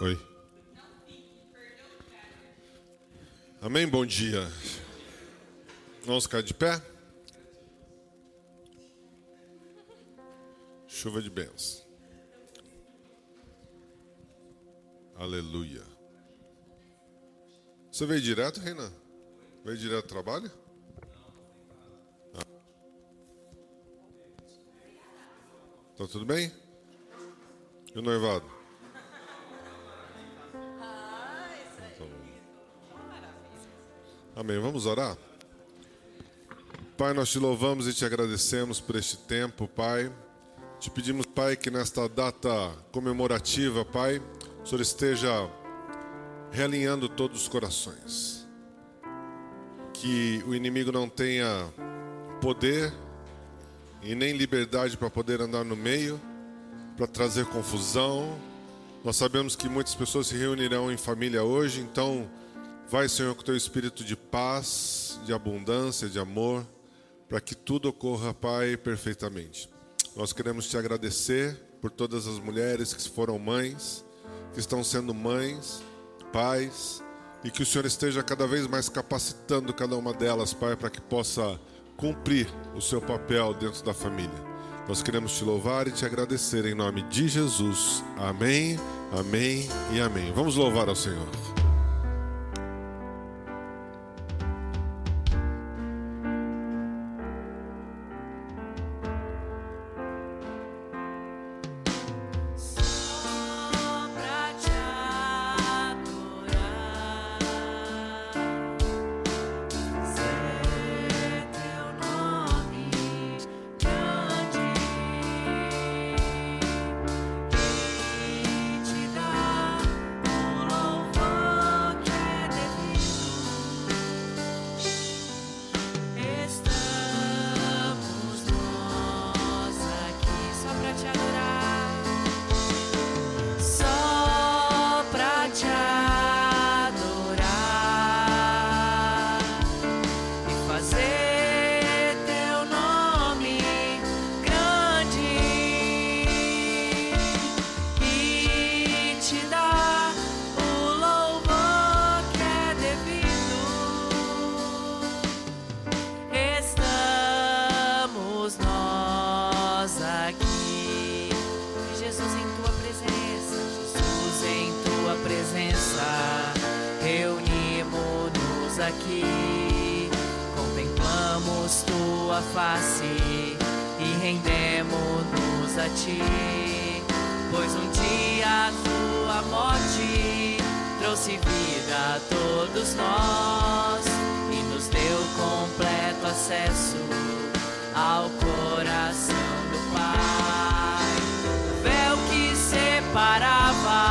Oi. Amém? Bom dia. Vamos ficar de pé? Chuva de bênçãos. Aleluia. Você veio direto, Renan? Veio direto do trabalho? Tá tudo bem? E o noivado? Amém. Vamos orar? Pai, nós te louvamos e te agradecemos por este tempo, Pai. Te pedimos, Pai, que nesta data comemorativa, Pai, o Senhor esteja realinhando todos os corações. Que o inimigo não tenha poder e nem liberdade para poder andar no meio, para trazer confusão. Nós sabemos que muitas pessoas se reunirão em família hoje, então vai, Senhor, com o teu espírito de paz, de abundância, de amor, para que tudo ocorra, Pai, perfeitamente. Nós queremos te agradecer por todas as mulheres que foram mães, que estão sendo mães, pais, e que o Senhor esteja cada vez mais capacitando cada uma delas, Pai, para que possa cumprir o seu papel dentro da família. Nós queremos te louvar e te agradecer em nome de Jesus. Amém, amém e amém. Vamos louvar ao Senhor. Aqui contemplamos tua face e rendemos-nos a ti, pois um dia a tua morte trouxe vida a todos nós e nos deu completo acesso ao coração do Pai. O véu que separava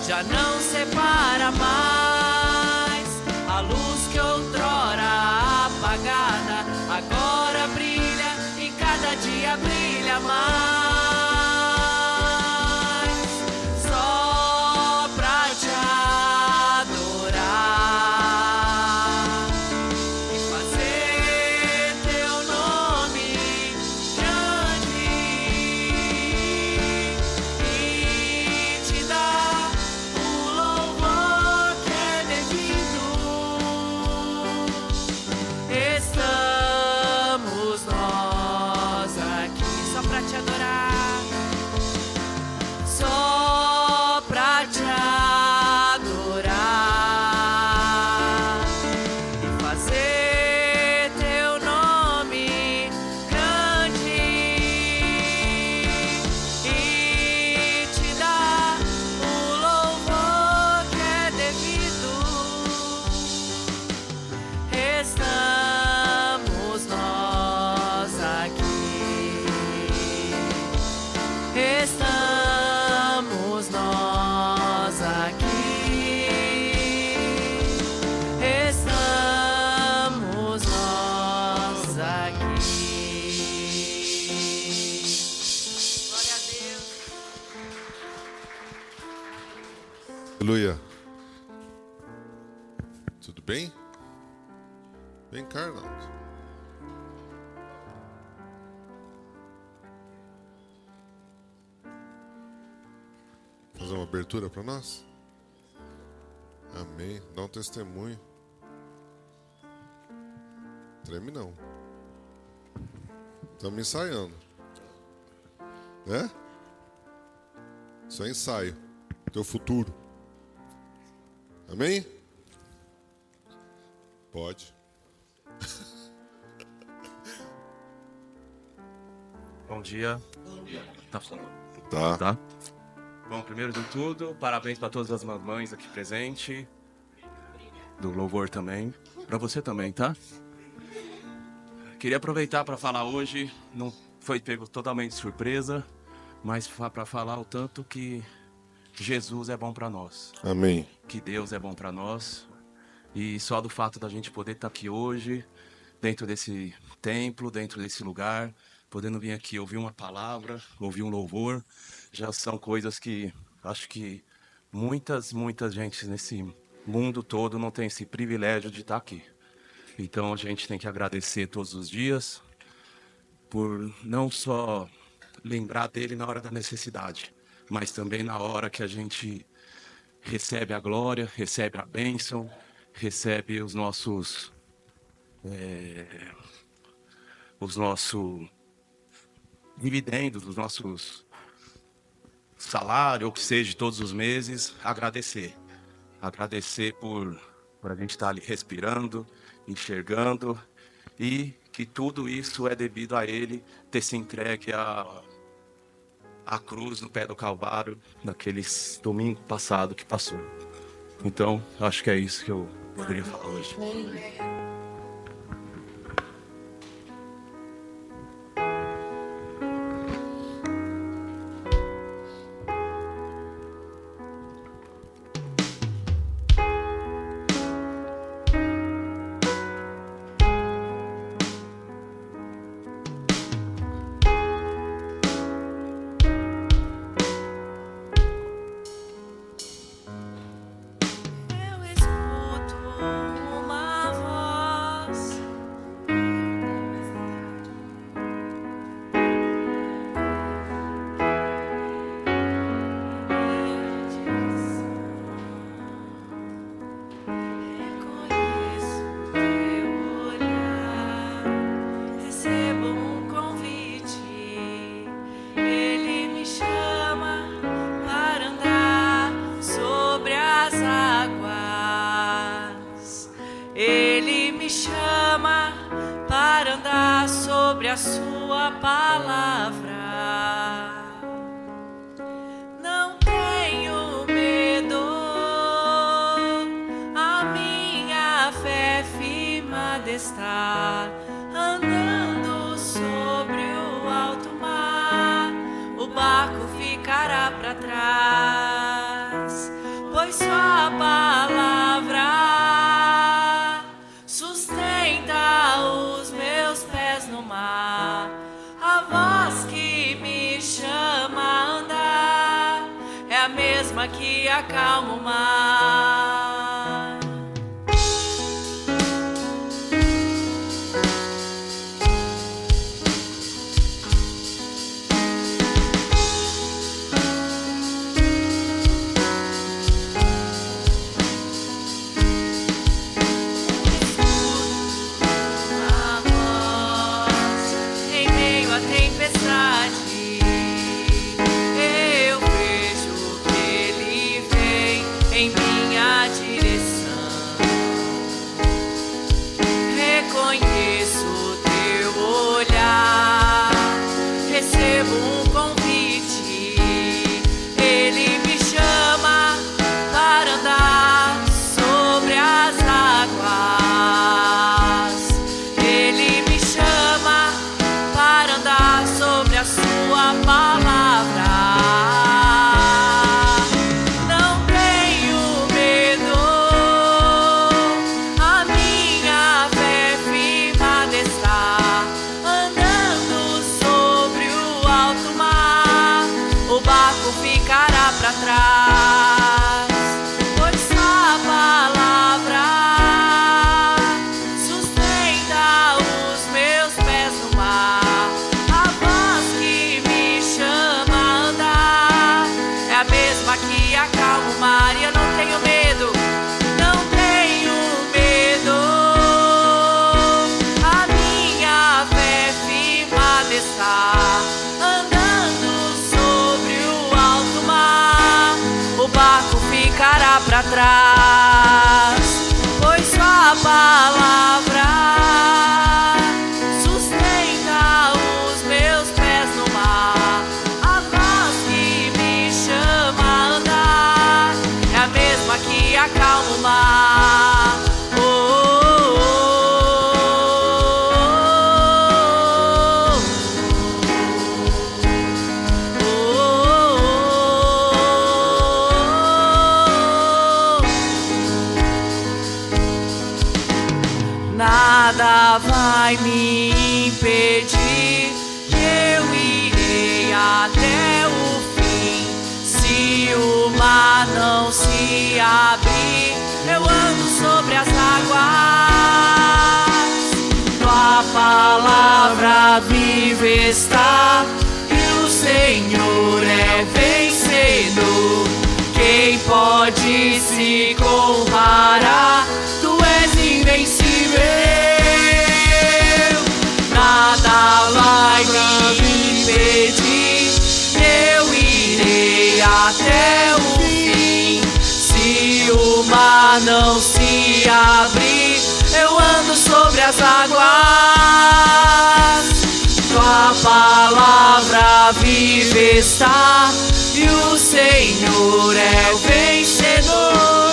já não separa mais. A luz que outrora apagada agora brilha e cada dia brilha mais. Só pra te adorar e fazer teu nome grande e te dar o louvor que é devido. Estamos nós aqui só pra te adorar, só pra te adorar e fazer teu nome grande e te dar o louvor que é devido. Estamos nós aqui. Estamos nós aqui. Estamos nós aqui. Glória a Deus. Aleluia. Tudo bem? Vem cá, Arnaldo. Fazer uma abertura para nós? Amém. Dá um testemunho. Treme não. Estamos ensaiando. Né? Isso é ensaio. Teu futuro. Amém? Pode. Bom dia. Tá. Bom, primeiro de tudo, parabéns para todas as mamães aqui presentes. Do louvor também. Para você também, tá? Queria aproveitar para falar hoje, não foi pego totalmente de surpresa, mas para falar o tanto que Jesus é bom para nós. Amém. Que Deus é bom para nós. E só do fato da gente poder estar aqui hoje, dentro desse templo, dentro desse lugar, podendo vir aqui ouvir uma palavra, ouvir um louvor, já são coisas que acho que muita gente nesse mundo todo não tem esse privilégio de estar aqui. Então a gente tem que agradecer todos os dias por não só lembrar dele na hora da necessidade, mas também na hora que a gente recebe a glória, recebe a bênção, recebe os nossos dividendos, os nossos salários, ou que seja, todos os meses, agradecer por a gente estar ali respirando, enxergando, e que tudo isso é devido a ele ter se entregue à cruz no pé do Calvário, naqueles domingo passado que passou. Então, acho que é isso que eu poderia falar hoje. Eu escuto uma voz reconheço teu olhar, recebo um convite, ele me chama para andar sobre as águas. Ele me chama para andar sobre a sua palavra. Não tenho medo, a minha fé firmada está, andando sobre o alto mar. O barco ficará para trás, pois sua palavra sustenta os meus pés no mar. A voz que me chama a andar é a mesma que acalma o mar. A voz em meio à tempestade, eu vejo que ele vem em minha direção. Reconheço teu olhar, recebo um convite, ele me chama para andar sobre as águas. Ele me chama para andar sobre a sua palavra. Não tenho ficará para trás, pois sua palavra sustenta os meus pés no mar. A voz que me chama a andar é a mesma que acalma o mar. Oh, oh, nada vai me impedir, eu irei até o fim. Se o mar não se abrir, eu ando sobre as águas. Tua palavra viva está, e o Senhor é vencedor. Quem pode se comparar? Tu és invencível. Nada vai me impedir, eu irei até o fim. Se o mar não se abrir, eu ando sobre as águas. Tua palavra viva está, e o Senhor é vencedor.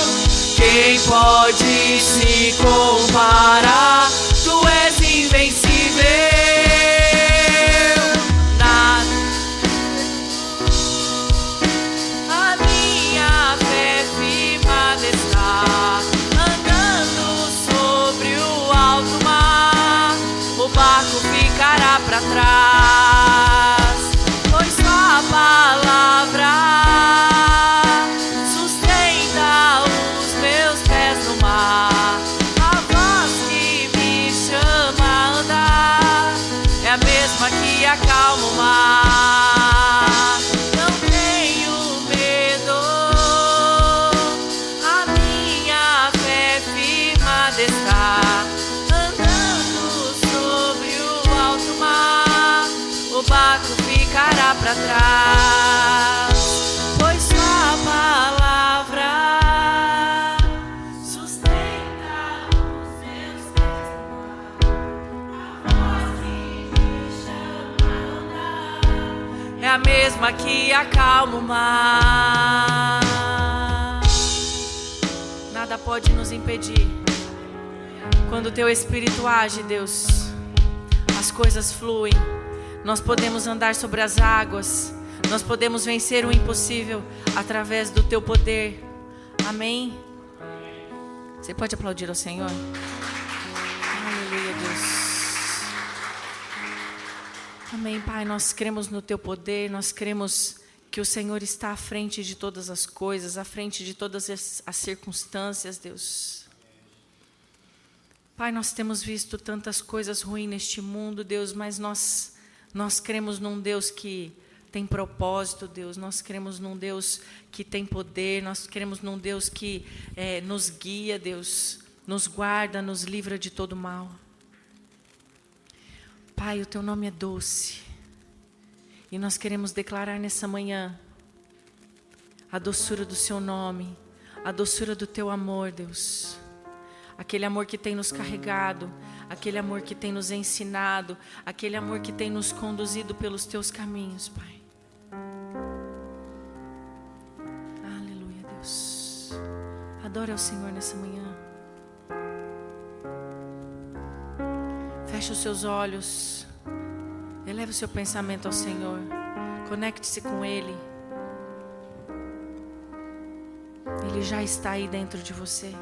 Quem pode se comparar? Tu és invencível. A minha fé firmada está, andando sobre o alto mar. O barco ficará para trás, pois sua palavra sustenta os meus pés no mar. A voz que me chama a andar é a mesma que acalma o mar. Não tenho medo, a minha fé firmada está, andando sobre o alto mar. O barco ficará para trás, pois sua palavra sustenta os meus pés no mar. A voz que me chama a andar é a mesma que acalma o mar. Nada pode nos impedir. Quando o teu Espírito age, Deus, as coisas fluem. Nós podemos andar sobre as águas. Nós podemos vencer o impossível através do teu poder. Amém? Você pode aplaudir ao Senhor? Aleluia, Deus. Amém, Pai. Nós cremos no teu poder. Nós cremos que o Senhor está à frente de todas as coisas, à frente de todas as circunstâncias, Deus. Pai, nós temos visto tantas coisas ruins neste mundo, Deus, mas nós cremos num Deus que tem propósito, Deus. Nós cremos num Deus que tem poder. Nós cremos num Deus que nos guia, Deus. Nos guarda, nos livra de todo mal. Pai, o teu nome é doce. E nós queremos declarar nessa manhã a doçura do seu nome, a doçura do teu amor, Deus. Aquele amor que tem nos carregado, aquele amor que tem nos ensinado, aquele amor que tem nos conduzido pelos teus caminhos, Pai. Aleluia, Deus. Adore ao Senhor nessa manhã. Feche os seus olhos. Eleve o seu pensamento ao Senhor. Conecte-se com Ele. Ele já está aí dentro de você.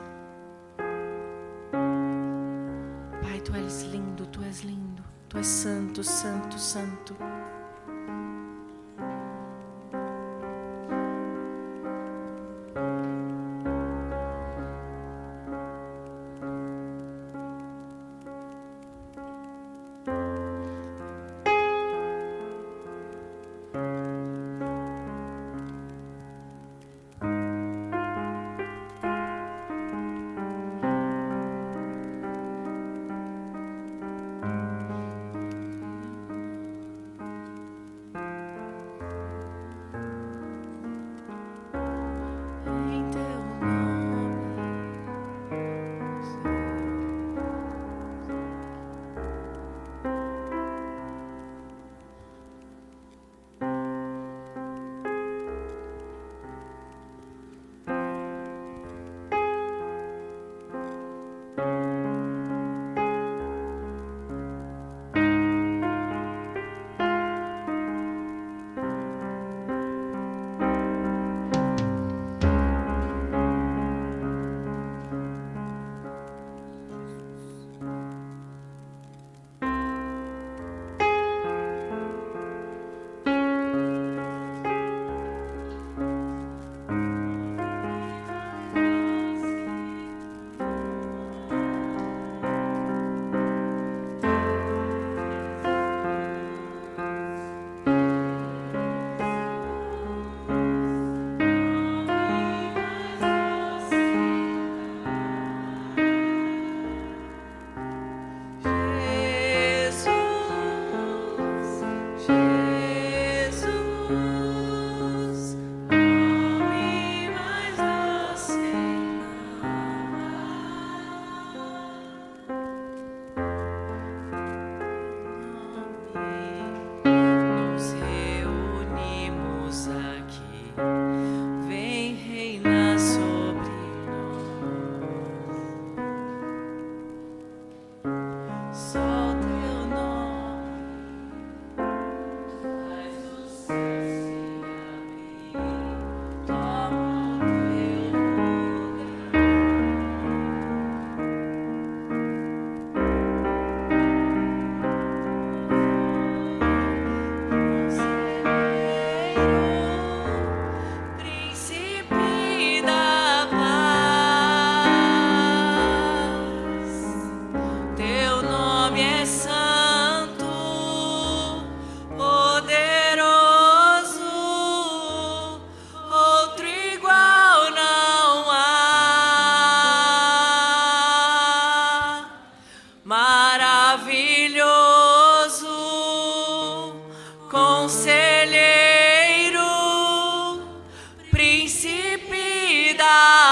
Pai, Tu és lindo, Tu és lindo. Tu és santo, santo, santo.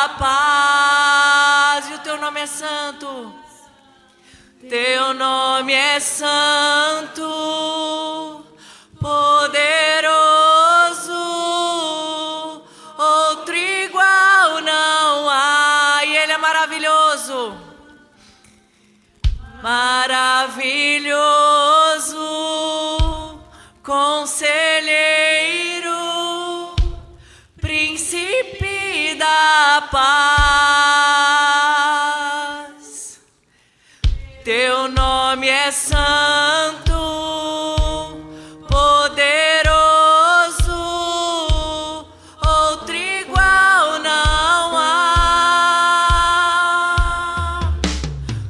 a paz. E o teu nome é santo. Teu nome é santo, poderoso, outro igual não há. E Ele é maravilhoso, maravilhoso, conselheiro, príncipe da paz. Teu nome é santo, poderoso, outro igual não há.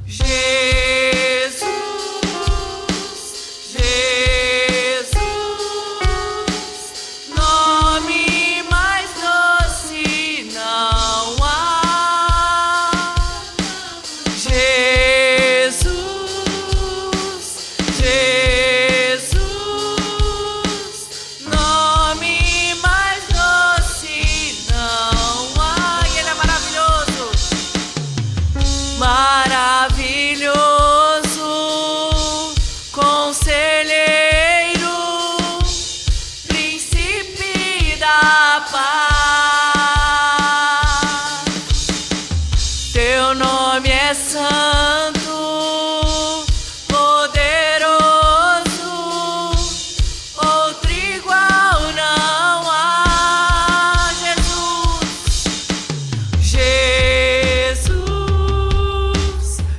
Jesus, Jesus, nome mais doce não há. Jesus, nome mais doce não há. E Ele é maravilhoso, maravilhoso, conselheiro, príncipe da paz. Teu nome é santo, poderoso, outro igual não há. Jesus,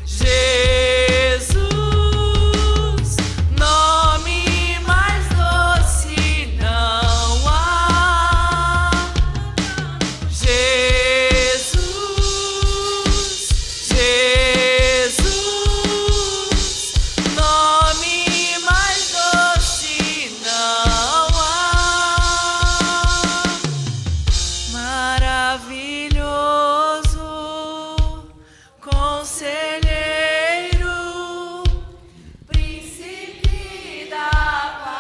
Jesus, nome mais doce não há. Jesus, nome mais doce não há. Maravilhoso, conselheiro, príncipe da paz.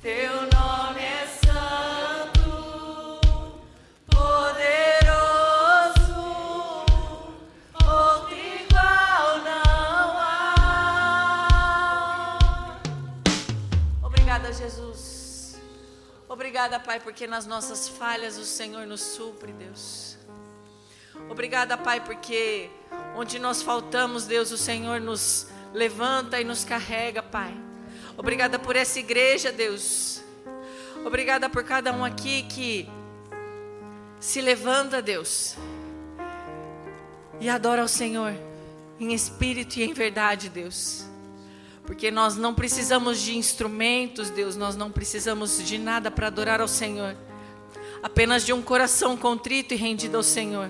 Teu nome é santo, poderoso, outro igual não há. Obrigada, Jesus. Obrigada, Pai, porque nas nossas falhas o Senhor nos supre, Deus. Obrigada, Pai, porque onde nós faltamos, Deus, o Senhor nos levanta e nos carrega, Pai. Obrigada por essa igreja, Deus. Obrigada por cada um aqui que se levanta, Deus, e adora ao Senhor em espírito e em verdade, Deus. Porque nós não precisamos de instrumentos, Deus, nós não precisamos de nada para adorar ao Senhor. Apenas de um coração contrito e rendido ao Senhor.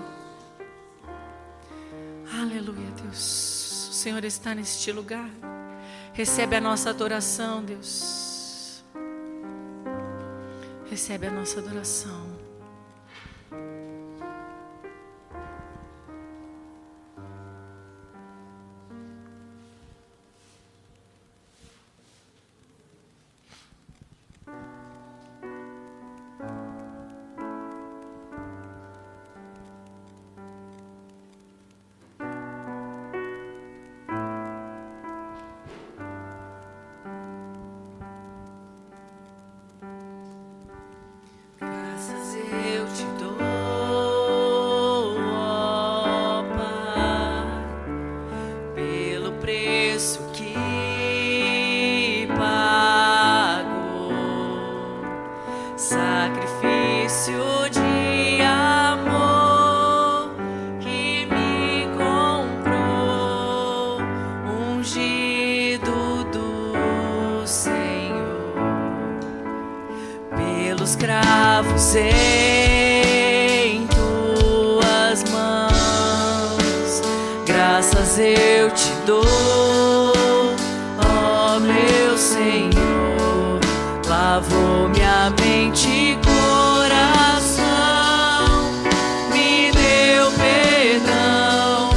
Aleluia, Deus. O Senhor está neste lugar. Recebe a nossa adoração, Deus. Recebe a nossa adoração. Graças eu te dou, ó Pai, pelo preço que pagou, sacrifício de amor que me comprou, ungido do Senhor, pelos cravos em tuas mãos. Graças eu te dou, ó meu Senhor. Lavou minha mente e coração, me deu perdão,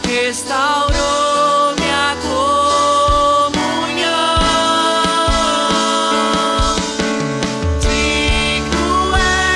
restaurou minha comunhão. Digno é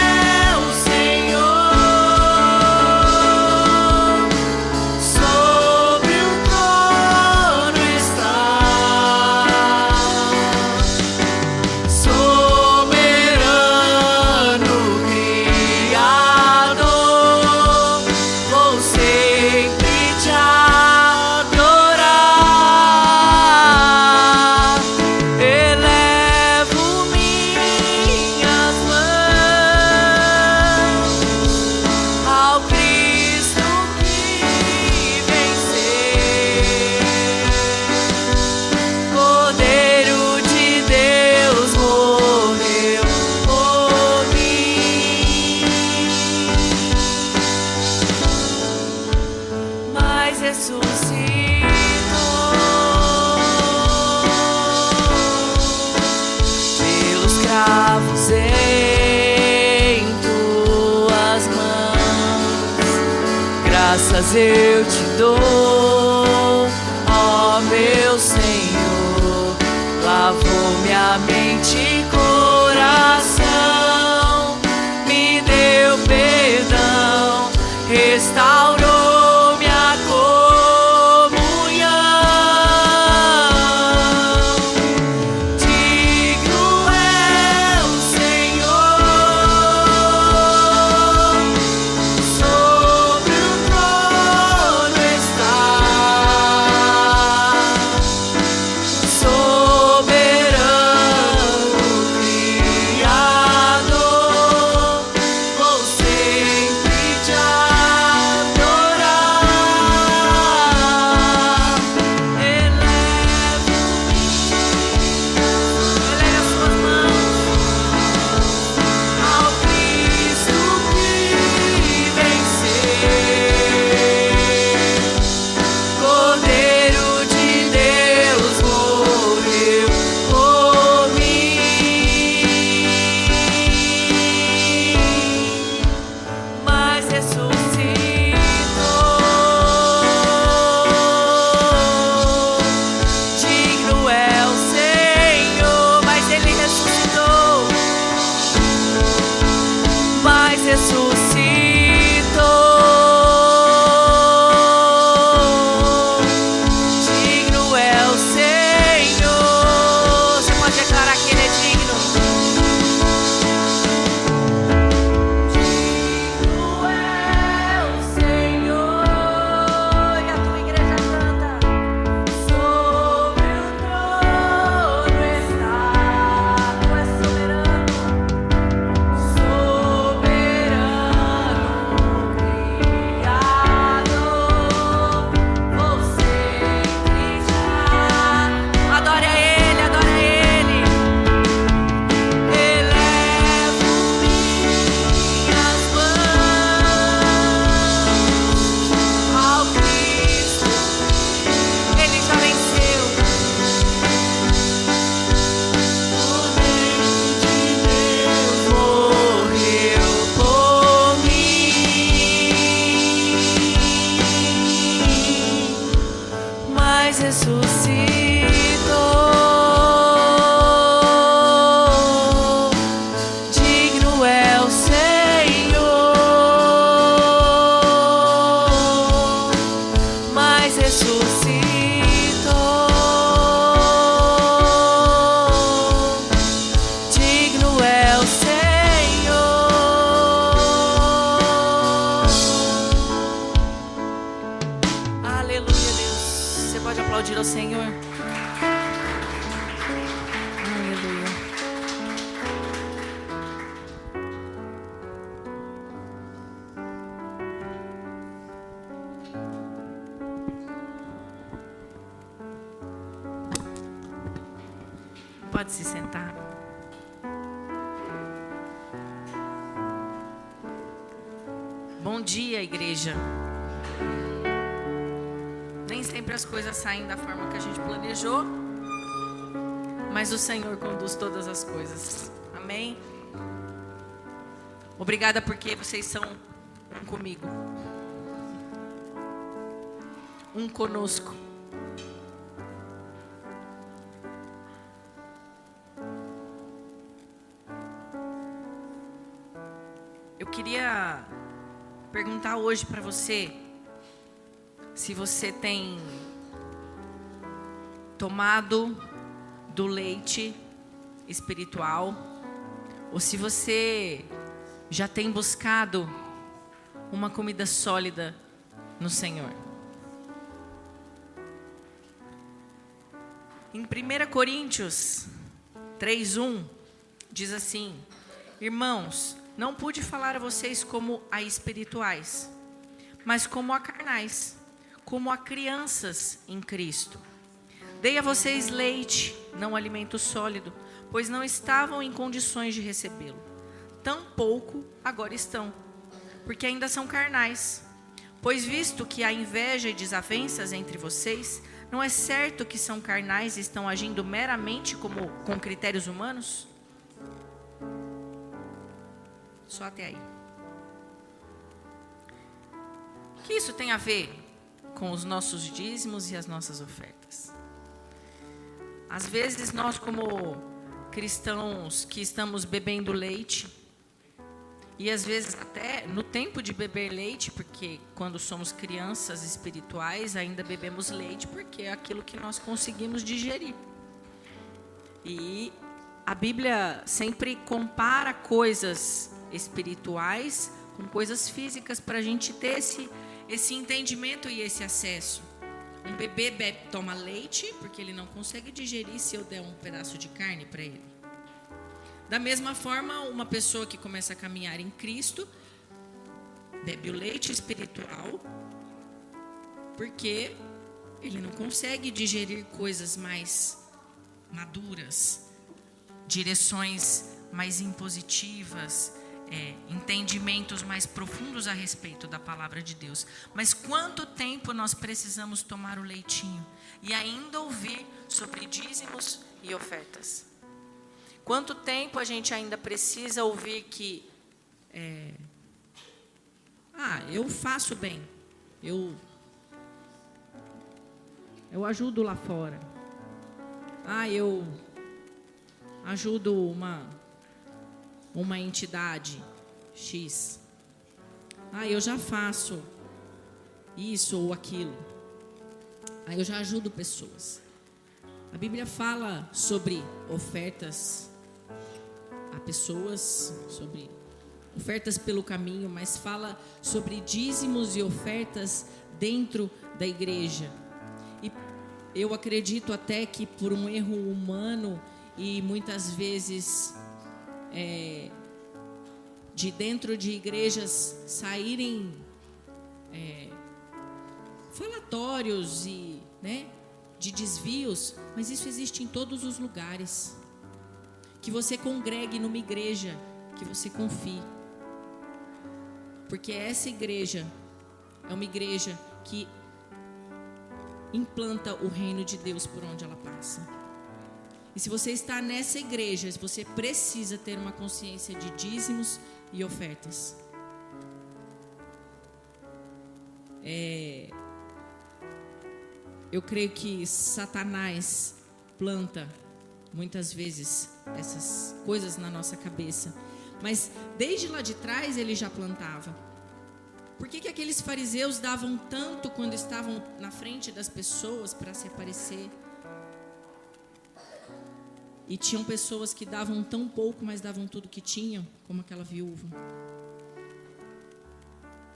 graças eu te dou, ó meu Senhor. Lavou minha mente e coração, me deu perdão, restaurou minha comunhão. Digno é o Senhor, sobre o trono está, soberano Criador, vou sempre te adorar. Eleve as suas mãos ao Cristo que venceu. Cordeiro de Deus morreu por mim, mas ressuscitou. Digno é o Senhor, mas Ele ressuscitou, mas ressuscitou. Digno é o Senhor. Você pode declarar que Ele é digno. Digno é o Senhor. E a tua igreja canta. Sobre o trono está. Tu és soberano, soberano Criador. Vou sempre te adore a Ele, adore a Ele. Elevo minhas mãos ao Cristo, Ele já venceu. Morreu por mim, mas ressuscitou. Digno é o Senhor, mas ressuscitou. Digno é o Senhor. Aleluia, Deus. Você pode aplaudir ao Senhor? Aleluia. Pode se sentar. Bom dia, igreja. Nem sempre as coisas saem da forma que a gente planejou, mas o Senhor conduz todas as coisas. Amém? Obrigada porque vocês são um comigo, um conosco. Eu queria perguntar hoje para você se você tem tomado do leite espiritual ou se você já tem buscado uma comida sólida no Senhor. Em 1 Coríntios 3:1 diz assim: irmãos, não pude falar a vocês como a espirituais, mas como a carnais, como a crianças em Cristo. Dei a vocês leite, não alimento sólido, pois não estavam em condições de recebê-lo. Tampouco agora estão, porque ainda são carnais. Pois visto que há inveja e desavenças entre vocês, não é certo que são carnais e estão agindo meramente com critérios humanos? Só até aí. que isso tem a ver com os nossos dízimos e as nossas ofertas? Às vezes nós, como cristãos que estamos bebendo leite, e às vezes até no tempo de beber leite, porque quando somos crianças espirituais ainda bebemos leite, porque é aquilo que nós conseguimos digerir. E a Bíblia sempre compara coisas espirituais com coisas físicas para a gente ter esse entendimento e esse acesso. Um bebê toma leite porque ele não consegue digerir se eu der um pedaço de carne para ele. Da mesma forma, uma pessoa que começa a caminhar em Cristo bebe o leite espiritual porque ele não consegue digerir coisas mais maduras, direções mais impositivas, entendimentos mais profundos a respeito da palavra de Deus. Mas quanto tempo nós precisamos tomar o leitinho e ainda ouvir sobre dízimos e ofertas? Quanto tempo a gente ainda precisa ouvir que eu faço bem, eu ajudo lá fora, eu ajudo uma entidade X, eu já faço isso ou aquilo, eu já ajudo pessoas. A Bíblia fala sobre ofertas a pessoas, sobre ofertas pelo caminho, mas fala sobre dízimos e ofertas dentro da igreja. E eu acredito até que por um erro humano e muitas vezes de dentro de igrejas saírem falatórios e de desvios, mas isso existe em todos os lugares. Que você congregue numa igreja que você confie, porque essa igreja é uma igreja que implanta o reino de Deus por onde ela passa. E se você está nessa igreja, você precisa ter uma consciência de dízimos e ofertas. Eu creio que Satanás planta muitas vezes essas coisas na nossa cabeça, mas desde lá de trás ele já plantava. Por que aqueles fariseus davam tanto quando estavam na frente das pessoas para se aparecer? E tinham pessoas que davam tão pouco, mas davam tudo que tinham, como aquela viúva.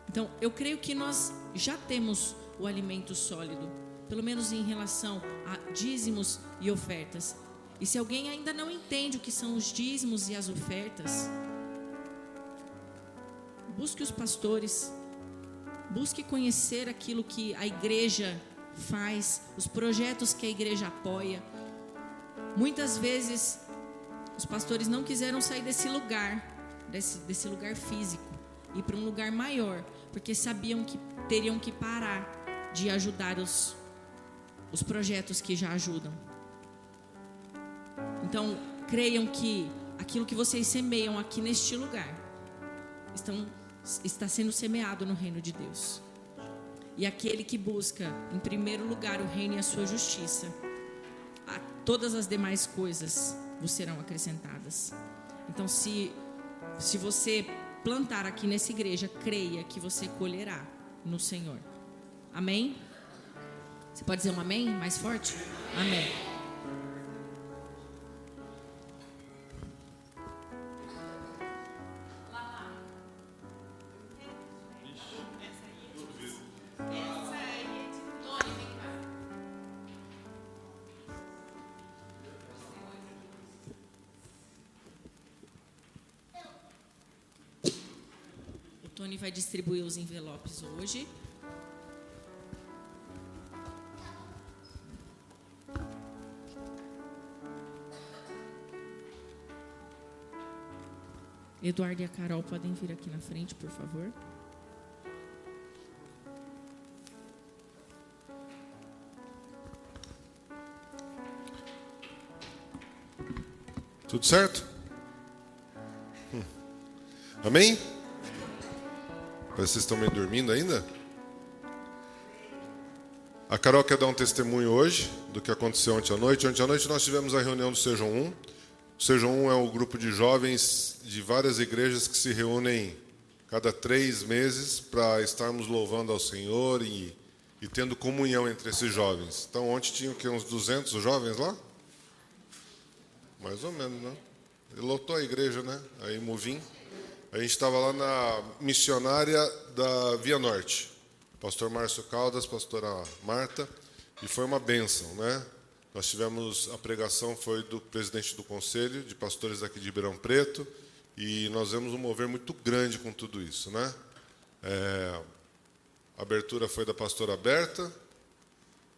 Então, eu creio que nós já temos o alimento sólido, pelo menos em relação a dízimos e ofertas. E se alguém ainda não entende o que são os dízimos e as ofertas, busque os pastores, busque conhecer aquilo que a igreja faz, os projetos que a igreja apoia. Muitas vezes os pastores não quiseram sair desse lugar, desse lugar físico, ir para um lugar maior, porque sabiam que teriam que parar de ajudar os projetos que já ajudam. Então, creiam que aquilo que vocês semeiam aqui neste lugar está sendo semeado no reino de Deus. E aquele que busca, em primeiro lugar, o reino e a sua justiça, todas as demais coisas vos serão acrescentadas. Então, se você plantar aqui nessa igreja, creia que você colherá no Senhor. Amém? Você pode dizer um amém mais forte? Amém. O Tony vai distribuir os envelopes hoje. Eduardo e a Carol podem vir aqui na frente, por favor. Tudo certo? Amém? Parece que vocês estão meio dormindo ainda? A Carol quer dar um testemunho hoje do que aconteceu ontem à noite. Ontem à noite nós tivemos a reunião do Sejam Um. O Sejam Um é um grupo de jovens de várias igrejas que se reúnem cada 3 meses para estarmos louvando ao Senhor e tendo comunhão entre esses jovens. Então ontem tinha uns 200 jovens lá? Mais ou menos, né? Ele lotou a igreja, né? Aí em Muvim. A gente estava lá na missionária da Via Norte. Pastor Márcio Caldas, pastora Marta, e foi uma bênção, né? Nós tivemos, a pregação foi do presidente do conselho, de pastores aqui de Ribeirão Preto, e nós vemos um mover muito grande com tudo isso, né? A abertura foi da pastora Berta,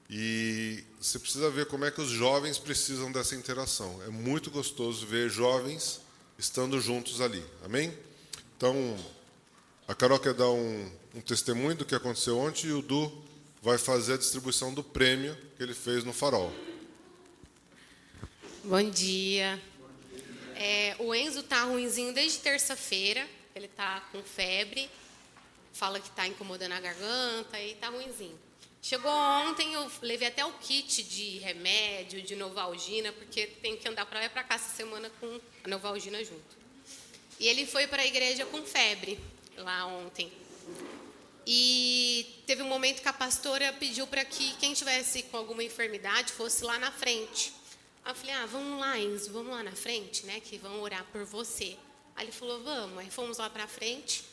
e você precisa ver como é que os jovens precisam dessa interação. É muito gostoso ver jovens estando juntos ali, amém? Então, a Carol quer dar um testemunho do que aconteceu ontem e o Du vai fazer a distribuição do prêmio que ele fez no Farol. Bom dia. O Enzo tá ruinzinho desde terça-feira. Ele tá com febre. Fala que tá incomodando a garganta e tá ruinzinho. Chegou ontem, eu levei até o kit de remédio, de Novalgina, porque tem que andar para lá e para cá essa semana com a Novalgina junto. E ele foi para a igreja com febre lá ontem. E teve um momento que a pastora pediu para que quem tivesse com alguma enfermidade fosse lá na frente. Aí eu falei, vamos lá, Enzo, vamos lá na frente, né, que vão orar por você. Aí ele falou, vamos. Aí fomos lá para frente.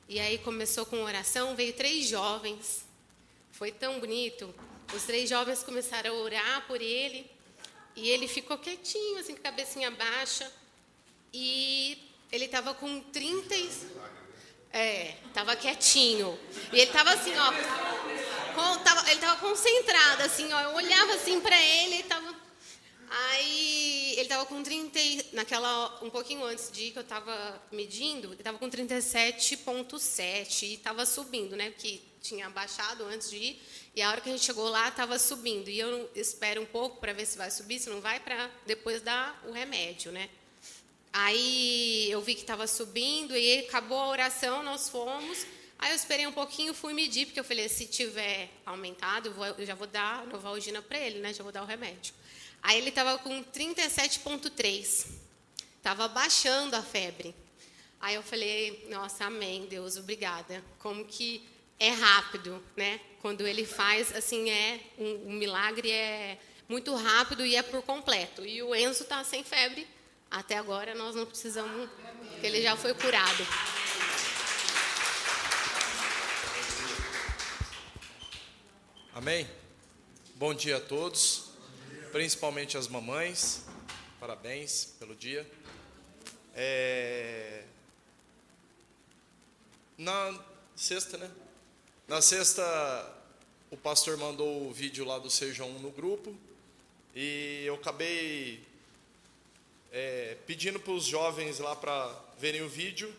E aí começou com oração, veio 3 jovens. Foi tão bonito. Os 3 jovens começaram a orar por ele. E ele ficou quietinho, assim, com a cabecinha baixa. E ele estava com 30... estava quietinho. E ele estava assim, ó. Ele estava concentrado, assim, ó. Eu olhava assim para ele, ele estava... Aí ele estava com 30, um pouquinho antes de ir que eu estava medindo, ele estava com 37,7 e estava subindo, né? Porque tinha baixado antes de ir, e a hora que a gente chegou lá estava subindo. E eu espero um pouco para ver se vai subir, se não vai, para depois dar o remédio, né? Aí eu vi que estava subindo e acabou a oração, nós fomos. Aí eu esperei um pouquinho, fui medir, porque eu falei, se tiver aumentado, eu já vou dar Novalgina para ele, né? Já vou dar o remédio. Aí ele estava com 37,3. Estava baixando a febre. Aí eu falei, nossa, amém, Deus, obrigada. Como que é rápido, né? Quando ele faz, assim, um milagre é muito rápido e é por completo. E o Enzo está sem febre. Até agora nós não precisamos, porque ele já foi curado. Amém? Bom dia a todos, principalmente as mamães. Parabéns pelo dia. Na sexta, né? Na sexta, o pastor mandou o vídeo lá do Sejam Um no grupo. E eu acabei pedindo para os jovens lá para verem o vídeo,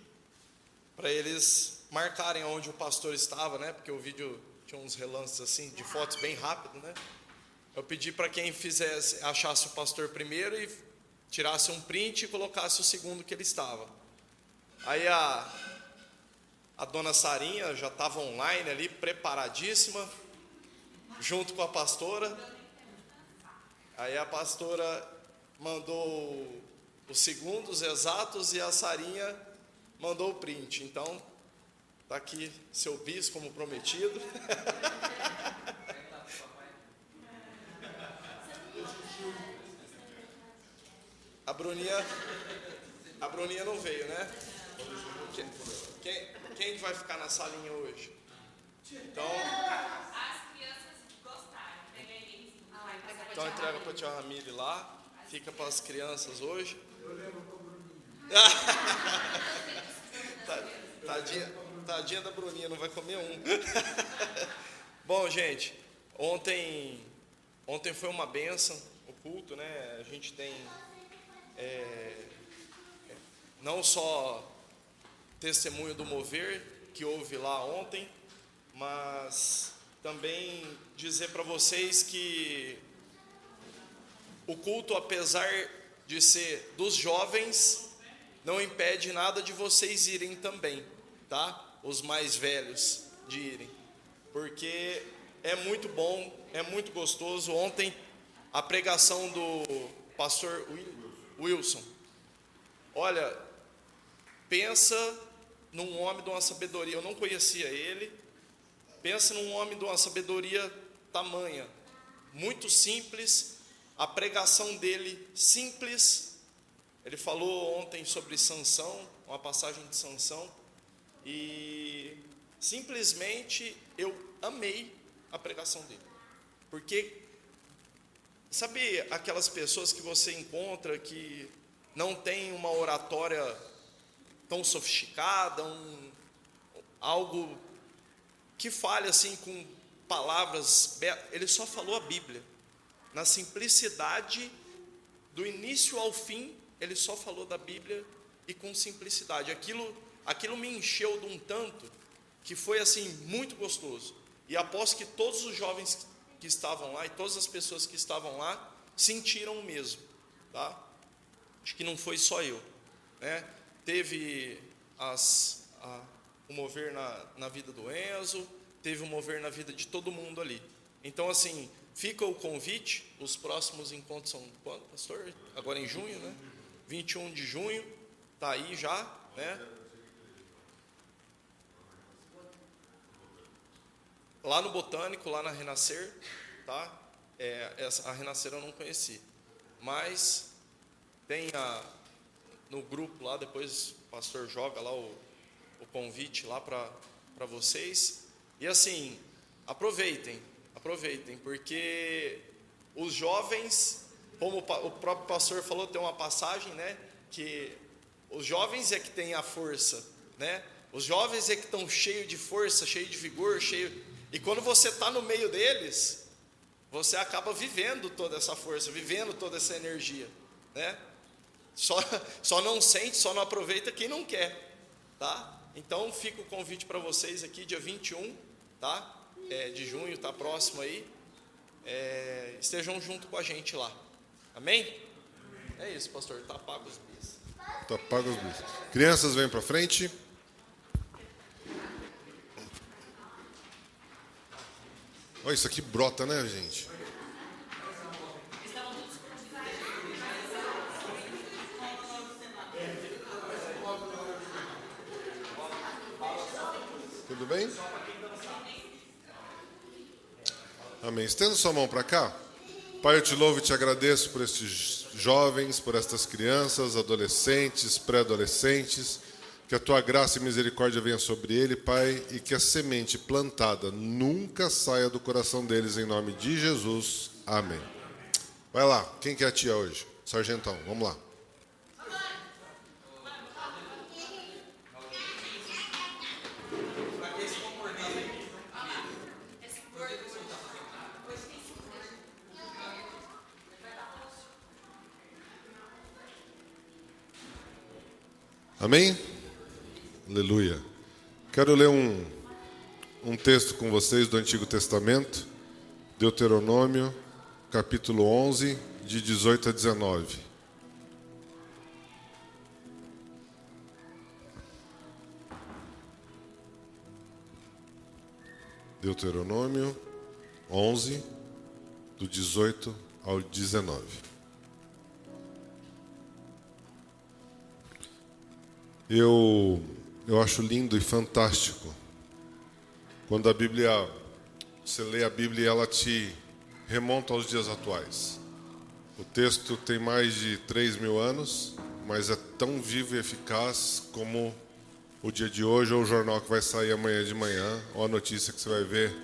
para eles marcarem onde o pastor estava, né? Porque o vídeo tinha uns relances assim, de fotos bem rápido, né? Eu pedi para quem achasse o pastor primeiro e tirasse um print e colocasse o segundo que ele estava. Aí a dona Sarinha já estava online ali, preparadíssima, junto com a pastora. Aí a pastora mandou os segundos exatos e a Sarinha mandou o print. Então, tá aqui seu bis como prometido. A Bruninha não veio, né? Quem vai ficar na salinha hoje? Então, então entrega para a tia Ramile lá. Fica para as crianças hoje. Tadinha da Bruninha, não vai comer um. Bom, gente, ontem foi uma bênção o culto, né? A gente tem não só testemunho do mover que houve lá ontem, mas também dizer para vocês que o culto, apesar de ser dos jovens, não impede nada de vocês irem também, tá? Os mais velhos de irem, porque é muito bom é muito gostoso. Ontem, a pregação do pastor Wilson. Olha, pensa num homem de uma sabedoria. Eu não conhecia ele. Pensa num homem de uma sabedoria tamanha. Muito simples. A pregação dele simples. Ele falou ontem sobre Sansão, uma passagem de Sansão. E simplesmente eu amei a pregação dele. Porque, sabe aquelas pessoas que você encontra que não tem uma oratória tão sofisticada, algo que fale assim com palavras, ele só falou a Bíblia. Na simplicidade, do início ao fim, ele só falou da Bíblia e com simplicidade. Aquilo me encheu de um tanto que foi assim muito gostoso. E aposto que todos os jovens que estavam lá e todas as pessoas que estavam lá sentiram o mesmo, tá? Acho que não foi só eu, né? Teve o mover na vida do Enzo, teve o mover na vida de todo mundo ali. Então, assim, fica o convite. Os próximos encontros são quando, pastor? Agora em junho, né? 21 de junho, tá aí já, né? Lá no Botânico, lá na Renascer, tá? A Renascer eu não conheci, mas tem no grupo lá, depois o pastor joga lá o convite lá para vocês. E assim, aproveitem, porque os jovens, como o próprio pastor falou, tem uma passagem, né? Que os jovens é que têm a força, né? Os jovens é que estão cheios de força, cheios de vigor, E quando você está no meio deles, você acaba vivendo toda essa força, vivendo toda essa energia, né? Só não sente, só não aproveita quem não quer, tá? Então fica o convite para vocês aqui, dia 21, tá? De junho, tá próximo aí. Estejam junto com a gente lá. Amém? É isso, pastor. Tá pago os bis. Tá pago os bis. Crianças, vêm para frente. Olha, isso aqui brota, né, gente? Tudo bem? Amém. Estenda sua mão para cá. Pai, eu te louvo e te agradeço por estes jovens, por estas crianças, adolescentes, pré-adolescentes. Que a tua graça e misericórdia venha sobre ele, Pai, e que a semente plantada nunca saia do coração deles, em nome de Jesus. Amém. Vai lá, quem que é a tia hoje? Sargentão, vamos lá. Amém? Aleluia. Quero ler um texto com vocês do Antigo Testamento, Deuteronômio, capítulo 11, de 18 a 19. Deuteronômio 11, do 18 ao 19. Eu acho lindo e fantástico quando a Bíblia, você lê a Bíblia e ela te remonta aos dias atuais. O texto tem mais de 3.000 anos, mas é tão vivo e eficaz como o dia de hoje, ou o jornal que vai sair amanhã de manhã, ou a notícia que você vai ver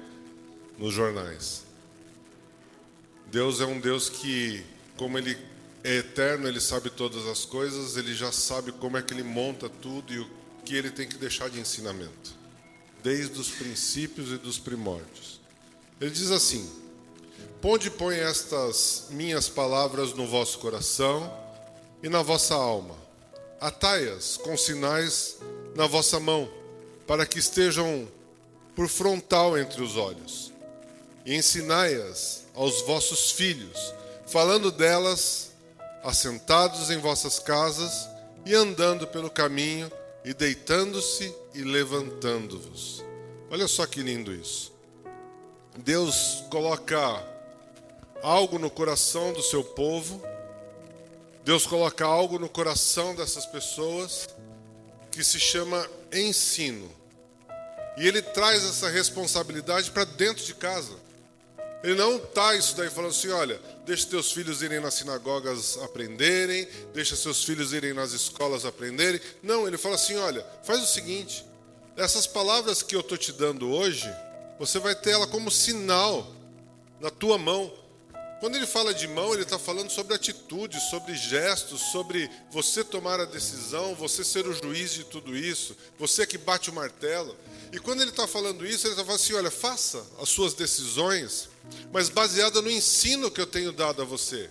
nos jornais. Deus é um Deus que, como Ele é eterno, Ele sabe todas as coisas, Ele já sabe como é que Ele monta tudo e o que Ele tem que deixar de ensinamento, desde os princípios e dos primórdios. Ele diz assim: Ponde põe estas minhas palavras no vosso coração e na vossa alma, atai-as com sinais na vossa mão, para que estejam por frontal entre os olhos, e ensinai-as aos vossos filhos, falando delas assentados em vossas casas e andando pelo caminho, e deitando-se e levantando-vos. Olha só que lindo isso. Deus coloca algo no coração do seu povo, Deus coloca algo no coração dessas pessoas que se chama ensino. E Ele traz essa responsabilidade para dentro de casa. Ele não está isso daí falando assim, olha, deixa teus filhos irem nas sinagogas aprenderem, deixa seus filhos irem nas escolas aprenderem. Não, Ele fala assim, olha, faz o seguinte, essas palavras que eu estou te dando hoje, você vai ter ela como sinal na tua mão. Quando Ele fala de mão, Ele está falando sobre atitudes, sobre gestos, sobre você tomar a decisão, você ser o juiz de tudo isso, você que bate o martelo. E quando Ele está falando isso, Ele está falando assim, olha, faça as suas decisões, mas baseada no ensino que eu tenho dado a você.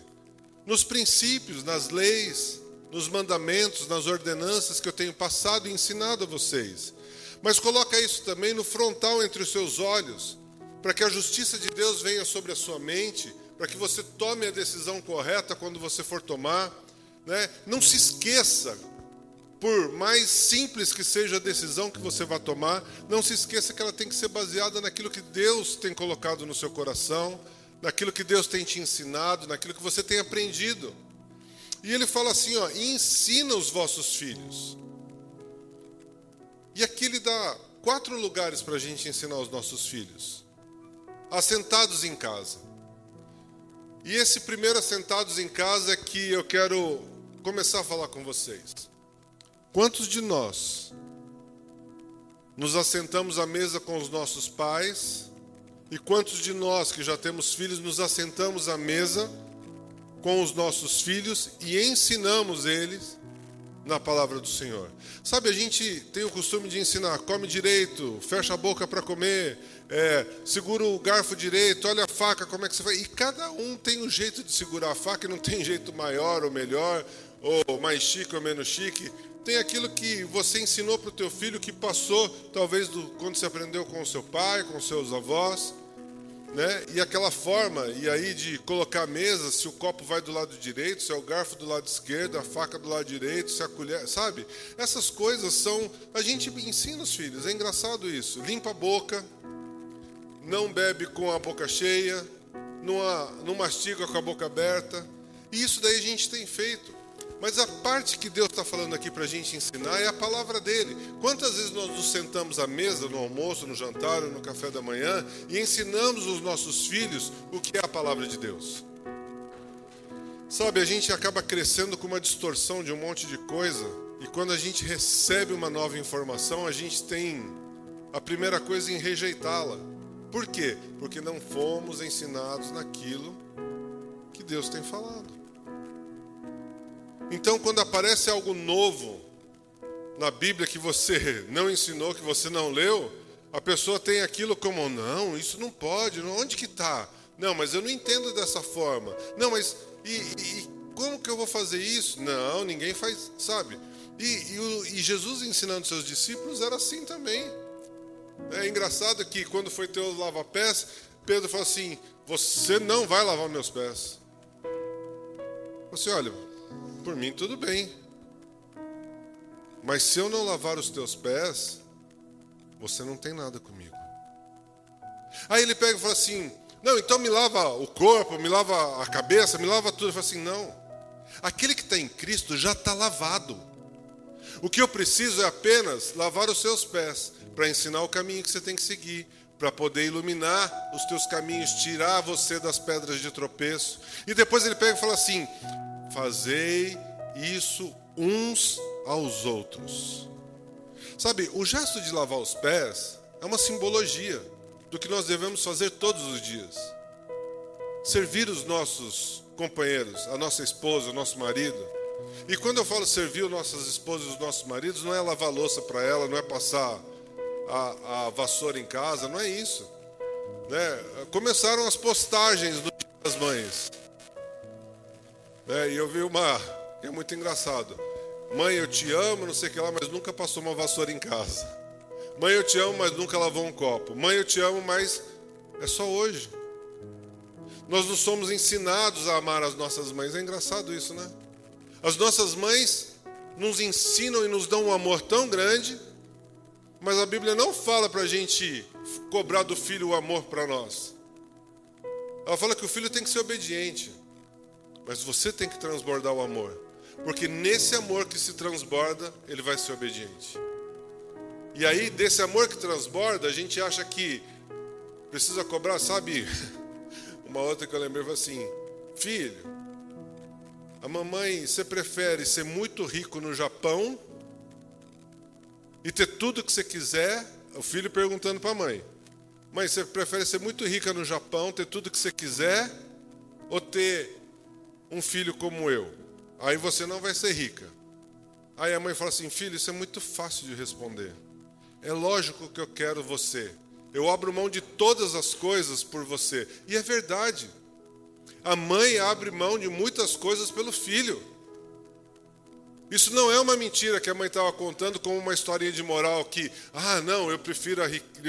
Nos princípios, nas leis, nos mandamentos, nas ordenanças que eu tenho passado e ensinado a vocês. Mas coloca isso também no frontal entre os seus olhos, para que a justiça de Deus venha sobre a sua mente, para que você tome a decisão correta quando você for tomar, né? Não se esqueça, por mais simples que seja a decisão que você vai tomar, não se esqueça que ela tem que ser baseada naquilo que Deus tem colocado no seu coração, naquilo que Deus tem te ensinado, naquilo que você tem aprendido. E Ele fala assim, ó, ensina os vossos filhos. E aqui Ele dá 4 lugares para a gente ensinar os nossos filhos. Assentados em casa. E esse primeiro assentados em casa é que eu quero começar a falar com vocês. Quantos de nós nos assentamos à mesa com os nossos pais? E quantos de nós que já temos filhos nos assentamos à mesa com os nossos filhos e ensinamos eles na palavra do Senhor? Sabe, a gente tem o costume de ensinar, come direito, fecha a boca para comer, segura o garfo direito, olha a faca, como é que você faz. E cada um tem um jeito de segurar a faca, e não tem jeito maior ou melhor, ou mais chique ou menos chique. Tem aquilo que você ensinou para o teu filho, que passou, talvez, quando você aprendeu com o seu pai, com os seus avós, né? E aquela forma, e aí de colocar a mesa, se o copo vai do lado direito, se é o garfo do lado esquerdo, a faca do lado direito, se a colher, sabe? Essas coisas são, a gente ensina os filhos, é engraçado isso. Limpa a boca, não bebe com a boca cheia, não mastiga com a boca aberta. E isso daí a gente tem feito. Mas a parte que Deus está falando aqui para a gente ensinar é a palavra dele. Quantas vezes nós nos sentamos à mesa, no almoço, no jantar, no café da manhã, e ensinamos os nossos filhos o que é a palavra de Deus? Sabe, a gente acaba crescendo com uma distorção de um monte de coisa, e quando a gente recebe uma nova informação, a gente tem a primeira coisa em rejeitá-la. Por quê? Porque não fomos ensinados naquilo que Deus tem falado. Então, quando aparece algo novo na Bíblia que você não ensinou, que você não leu, a pessoa tem aquilo como, não, isso não pode, onde que está? Não, mas eu não entendo dessa forma. Não, mas e como que eu vou fazer isso? Não, ninguém faz, sabe? E Jesus ensinando seus discípulos era assim também. É engraçado que quando foi ter o lava-pés, Pedro falou assim, você não vai lavar meus pés. Você olha, por mim tudo bem, mas se eu não lavar os teus pés, você não tem nada comigo. Aí ele pega e fala assim, não, então me lava o corpo, me lava a cabeça, me lava tudo. Eu falo assim, não, aquele que está em Cristo já está lavado. O que eu preciso é apenas lavar os seus pés, para ensinar o caminho que você tem que seguir, para poder iluminar os teus caminhos, tirar você das pedras de tropeço. E depois ele pega e fala assim, fazei isso uns aos outros. Sabe, o gesto de lavar os pés é uma simbologia do que nós devemos fazer todos os dias. Servir os nossos companheiros, a nossa esposa, o nosso marido. E quando eu falo servir as nossas esposas e os nossos maridos, não é lavar louça para ela, não é passar a vassoura em casa, não é isso, né? Começaram as postagens no Dia das Mães. E eu vi uma, que é muito engraçado. Mãe, eu te amo, não sei o que lá, mas nunca passou uma vassoura em casa. Mãe, eu te amo, mas nunca lavou um copo. Mãe, eu te amo, mas é só hoje. Nós não somos ensinados a amar as nossas mães. É engraçado isso, né? As nossas mães nos ensinam e nos dão um amor tão grande, mas a Bíblia não fala para a gente cobrar do filho o amor para nós. Ela fala que o filho tem que ser obediente, mas você tem que transbordar o amor, porque nesse amor que se transborda, ele vai ser obediente. E aí, desse amor que transborda, a gente acha que precisa cobrar, sabe? Uma outra que eu lembrei foi assim: filho, a mamãe, você prefere ser muito rico no Japão e ter tudo que você quiser? O filho perguntando para a mãe: mãe, você prefere ser muito rica no Japão, ter tudo que você quiser, ou ter um filho como eu? Aí você não vai ser rica. Aí a mãe fala assim: filho, isso é muito fácil de responder. É lógico que eu quero você. Eu abro mão de todas as coisas por você. E é verdade. A mãe abre mão de muitas coisas pelo filho. Isso não é uma mentira que a mãe estava contando como uma historinha de moral que, não, eu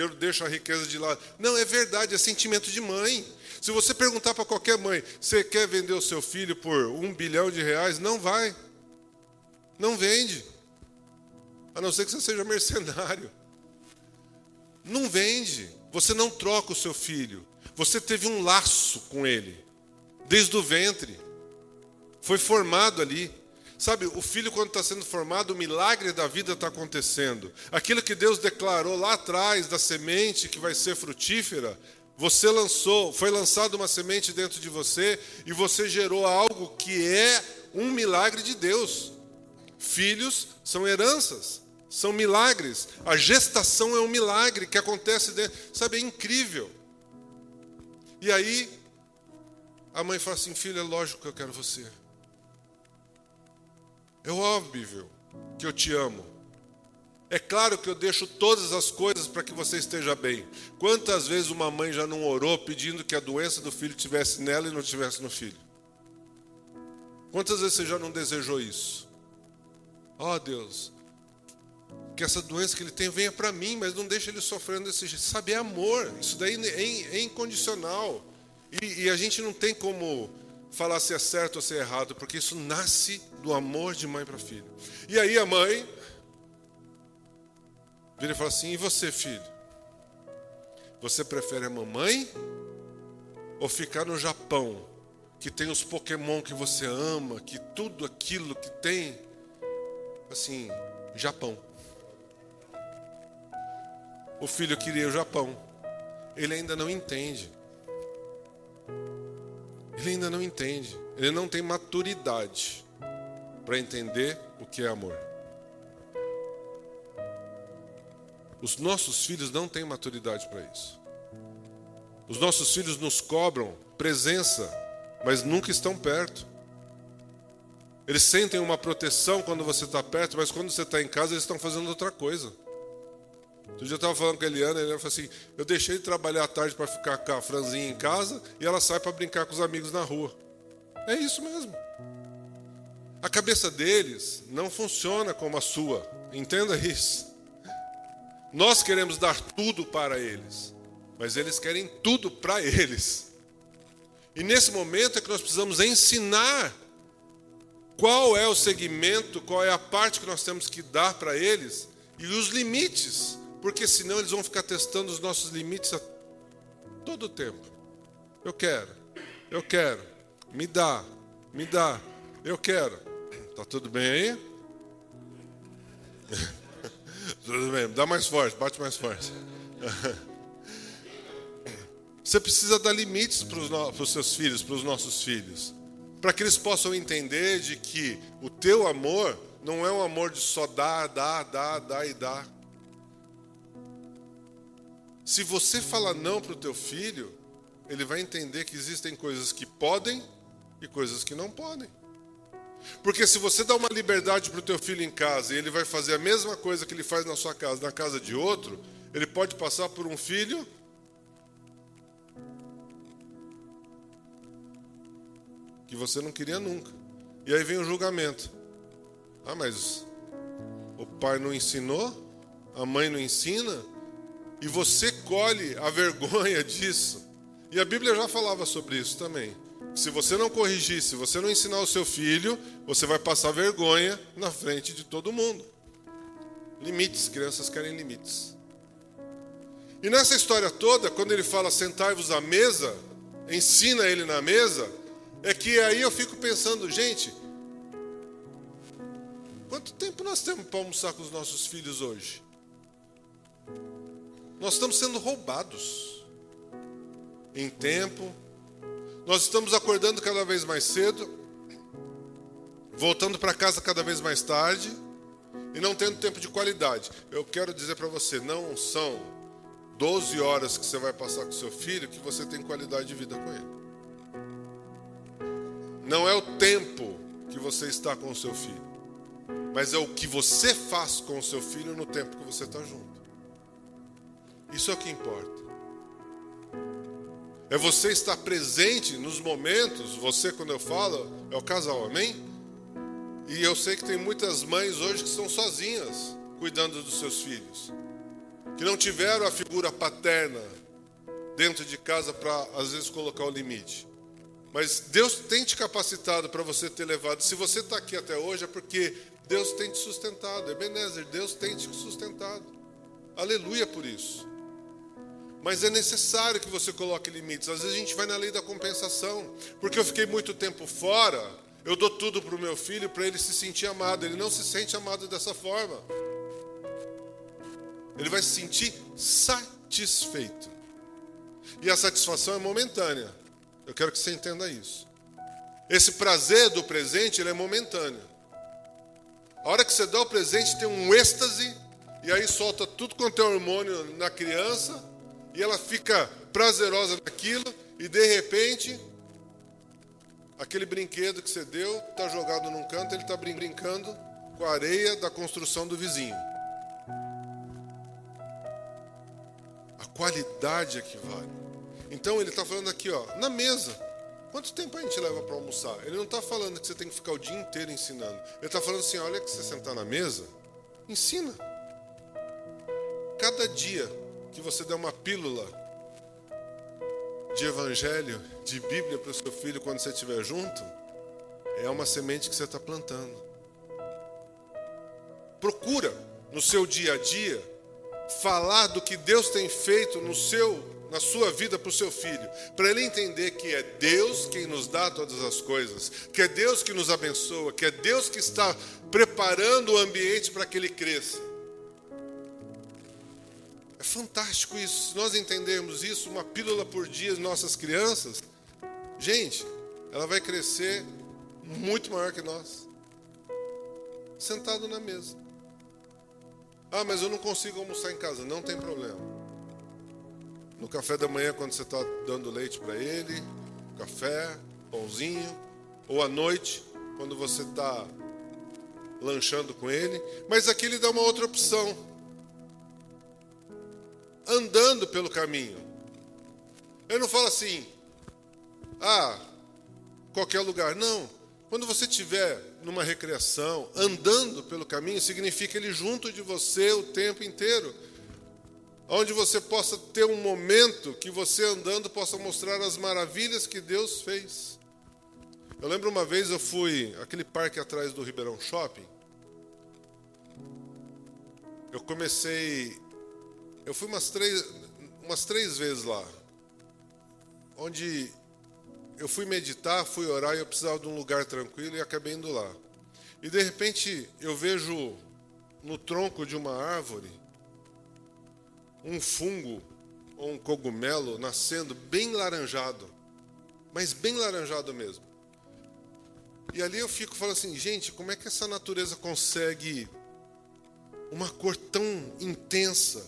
deixo a riqueza de lado. Não, é verdade, é sentimento de mãe. Se você perguntar para qualquer mãe, você quer vender o seu filho por R$1 bilhão? Não vai. Não vende. A não ser que você seja mercenário. Não vende. Você não troca o seu filho. Você teve um laço com ele. Desde o ventre. Foi formado ali. Sabe, o filho quando está sendo formado, o milagre da vida está acontecendo. Aquilo que Deus declarou lá atrás, da semente que vai ser frutífera, foi lançada uma semente dentro de você e você gerou algo que é um milagre de Deus. Filhos são heranças, são milagres. A gestação é um milagre que acontece dentro. Sabe, é incrível. E aí, a mãe fala assim: filho, é lógico que eu quero você. É óbvio que eu te amo. É claro que eu deixo todas as coisas para que você esteja bem. Quantas vezes uma mãe já não orou pedindo que a doença do filho estivesse nela e não estivesse no filho? Quantas vezes você já não desejou isso? Deus, que essa doença que ele tem venha para mim, mas não deixe ele sofrendo desse jeito. Sabe, é amor. Isso daí é incondicional. E a gente não tem como falar se é certo ou se é errado, porque isso nasce do amor de mãe para filho. E aí a mãe vira e fala assim: e você, filho? Você prefere a mamãe ou ficar no Japão, que tem os Pokémon que você ama, que tudo aquilo que tem, assim, Japão. O filho queria o Japão. Ele ainda não entende. Ele ainda não entende. Ele não tem maturidade para entender o que é amor. Os nossos filhos não têm maturidade para isso. Os nossos filhos nos cobram presença, mas nunca estão perto. Eles sentem uma proteção quando você está perto, mas quando você está em casa, eles estão fazendo outra coisa. Outro dia eu estava falando com a Eliana falou assim: eu deixei de trabalhar à tarde para ficar com a Franzinha em casa e ela sai para brincar com os amigos na rua. É isso mesmo. A cabeça deles não funciona como a sua. Entenda isso. Nós queremos dar tudo para eles, mas eles querem tudo para eles. E nesse momento é que nós precisamos ensinar qual é o segmento, qual é a parte que nós temos que dar para eles e os limites, porque senão eles vão ficar testando os nossos limites a todo o tempo. Eu quero, me dá, eu quero. Tá tudo bem aí? Tudo bem, dá mais forte, bate mais forte. Você precisa dar limites para os seus filhos, para os nossos filhos, para que eles possam entender de que o teu amor não é um amor de só dar e dar. Se você fala não para o teu filho, ele vai entender que existem coisas que podem e coisas que não podem. Porque se você dá uma liberdade para o teu filho em casa e ele vai fazer a mesma coisa que ele faz na sua casa, na casa de outro, ele pode passar por um filho que você não queria nunca. E aí vem o julgamento. Mas o pai não ensinou, a mãe não ensina, e você colhe a vergonha disso. E a Bíblia já falava sobre isso também. Se você não corrigir, se você não ensinar o seu filho, você vai passar vergonha na frente de todo mundo. Limites, crianças querem limites. E nessa história toda, quando ele fala sentai-vos à mesa, ensina ele na mesa, é que aí eu fico pensando, gente, quanto tempo nós temos para almoçar com os nossos filhos hoje? Nós estamos sendo roubados em tempo, nós estamos acordando cada vez mais cedo, voltando para casa cada vez mais tarde e não tendo tempo de qualidade. Eu quero dizer para você, não são 12 horas que você vai passar com seu filho que você tem qualidade de vida com ele. Não é o tempo que você está com o seu filho, mas é o que você faz com o seu filho no tempo que você está junto. Isso é o que importa. É você estar presente nos momentos, você, quando eu falo, é o casal, amém? E eu sei que tem muitas mães hoje que estão sozinhas, cuidando dos seus filhos, que não tiveram a figura paterna dentro de casa para, às vezes, colocar o limite. Mas Deus tem te capacitado para você ter levado. Se você está aqui até hoje é porque Deus tem te sustentado. Ebenezer, Deus tem te sustentado. Aleluia por isso. Mas é necessário que você coloque limites. Às vezes a gente vai na lei da compensação. Porque eu fiquei muito tempo fora, eu dou tudo para o meu filho para ele se sentir amado. Ele não se sente amado dessa forma. Ele vai se sentir satisfeito. E a satisfação é momentânea. Eu quero que você entenda isso. Esse prazer do presente, ele é momentâneo. A hora que você dá o presente, tem um êxtase, e aí solta tudo quanto é hormônio na criança, e ela fica prazerosa naquilo, e de repente, aquele brinquedo que você deu, está jogado num canto, ele está brincando com a areia da construção do vizinho. A qualidade é que vale. Então ele está falando aqui, ó, na mesa. Quanto tempo a gente leva para almoçar? Ele não está falando que você tem que ficar o dia inteiro ensinando. Ele está falando assim, olha que você sentar na mesa, ensina. Cada dia que você der uma pílula de evangelho, de Bíblia para o seu filho quando você estiver junto, é uma semente que você está plantando. Procura, no seu dia a dia, falar do que Deus tem feito na sua vida para o seu filho, para ele entender que é Deus quem nos dá todas as coisas, que é Deus que nos abençoa, que é Deus que está preparando o ambiente para que ele cresça. É fantástico isso. Se nós entendermos isso, uma pílula por dia de nossas crianças, gente, ela vai crescer muito maior que nós, sentado na mesa. Ah, mas eu não consigo almoçar em casa. Não tem problema. No café da manhã, quando você está dando leite para ele, café, pãozinho, ou à noite, quando você está lanchando com ele. Mas aqui ele dá uma outra opção. Andando pelo caminho. Ele não fala assim, qualquer lugar. Não. Quando você estiver numa recreação, andando pelo caminho, significa ele junto de você o tempo inteiro. Onde você possa ter um momento que você andando possa mostrar as maravilhas que Deus fez. Eu lembro uma vez eu fui aquele parque atrás do Ribeirão Shopping. Eu fui umas três vezes lá. Onde eu fui meditar, fui orar e eu precisava de um lugar tranquilo e acabei indo lá. E de repente eu vejo no tronco de uma árvore um fungo ou um cogumelo nascendo bem laranjado, mas bem laranjado mesmo. E ali eu fico falando assim, gente, como é que essa natureza consegue uma cor tão intensa,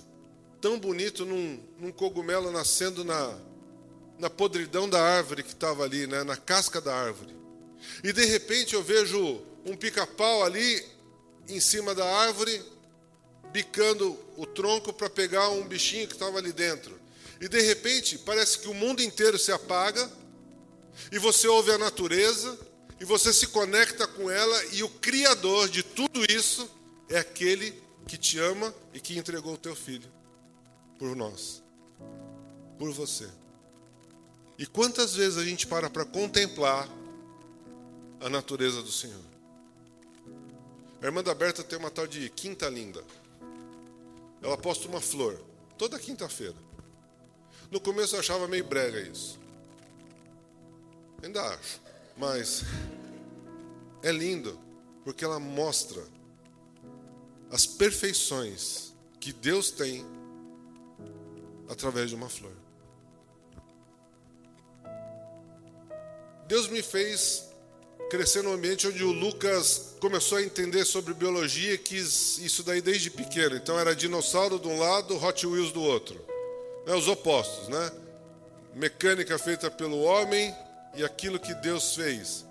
tão bonito num cogumelo nascendo na podridão da árvore que estava ali, né, na casca da árvore. E de repente eu vejo um pica-pau ali em cima da árvore, bicando o tronco para pegar um bichinho que estava ali dentro. E de repente parece que o mundo inteiro se apaga e você ouve a natureza e você se conecta com ela e o Criador de tudo isso é aquele que te ama e que entregou o teu filho por nós, por você. E quantas vezes a gente para contemplar a natureza do Senhor? A irmã da Berta tem uma tal de Quinta Linda. Ela posta uma flor toda quinta-feira. No começo eu achava meio brega isso. Ainda acho. Mas é lindo, porque ela mostra as perfeições que Deus tem através de uma flor. Deus me fez crescer num ambiente onde o Lucas começou a entender sobre biologia e quis isso daí desde pequeno. Então era dinossauro de um lado, Hot Wheels do outro. Os opostos, né? Mecânica feita pelo homem e aquilo que Deus fez.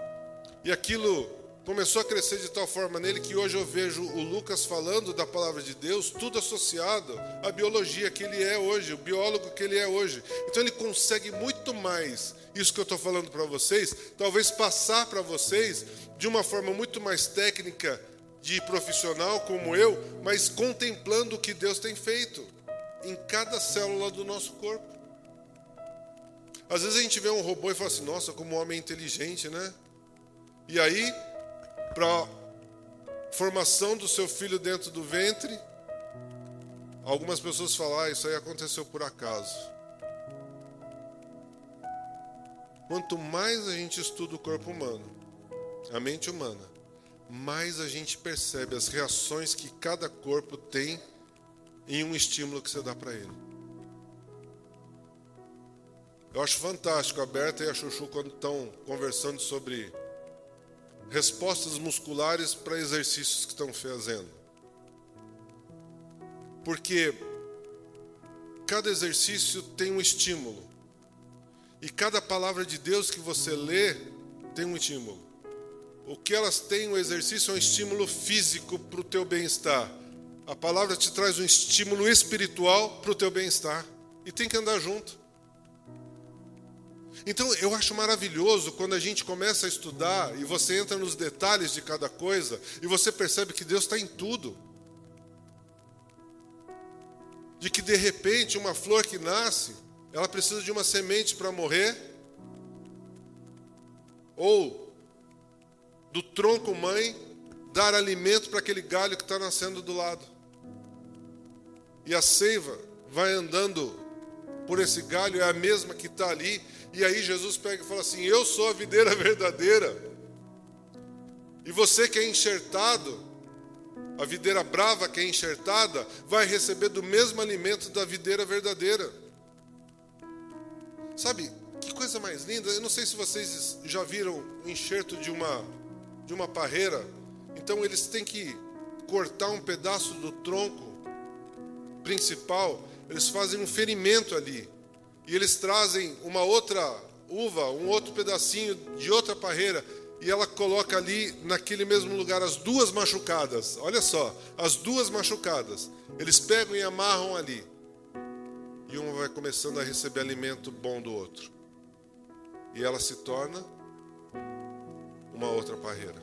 E aquilo começou a crescer de tal forma nele que hoje eu vejo o Lucas falando da palavra de Deus, tudo associado à biologia que ele é hoje, o biólogo que ele é hoje. Então ele consegue muito mais isso que eu estou falando para vocês, talvez passar para vocês de uma forma muito mais técnica, de profissional como eu, mas contemplando o que Deus tem feito em cada célula do nosso corpo. Às vezes a gente vê um robô e fala assim, nossa, como o homem é inteligente, né? E aí, para a formação do seu filho dentro do ventre, algumas pessoas falam, isso aí aconteceu por acaso. Quanto mais a gente estuda o corpo humano, a mente humana, mais a gente percebe as reações que cada corpo tem em um estímulo que você dá para ele. Eu acho fantástico a Berta e a Chuchu quando estão conversando sobre respostas musculares para exercícios que estão fazendo. Porque cada exercício tem um estímulo. E cada palavra de Deus que você lê tem um estímulo. O que elas têm, o exercício é um estímulo físico para o teu bem-estar. A palavra te traz um estímulo espiritual para o teu bem-estar. E tem que andar junto. Então eu acho maravilhoso quando a gente começa a estudar e você entra nos detalhes de cada coisa e você percebe que Deus está em tudo. De que de repente uma flor que nasce, ela precisa de uma semente para morrer, ou do tronco mãe dar alimento para aquele galho que está nascendo do lado. E a seiva vai andando por esse galho, é a mesma que está ali. E aí Jesus pega e fala assim, eu sou a videira verdadeira. E você que é enxertado, a videira brava que é enxertada, vai receber do mesmo alimento da videira verdadeira. Sabe, que coisa mais linda. Eu não sei se vocês já viram o enxerto de uma parreira. Então eles têm que cortar um pedaço do tronco principal. Eles fazem um ferimento ali. E eles trazem uma outra uva, um outro pedacinho de outra parreira. E ela coloca ali, naquele mesmo lugar, as duas machucadas. Olha só, as duas machucadas. Eles pegam e amarram ali. E uma vai começando a receber alimento bom do outro. E ela se torna uma outra parreira.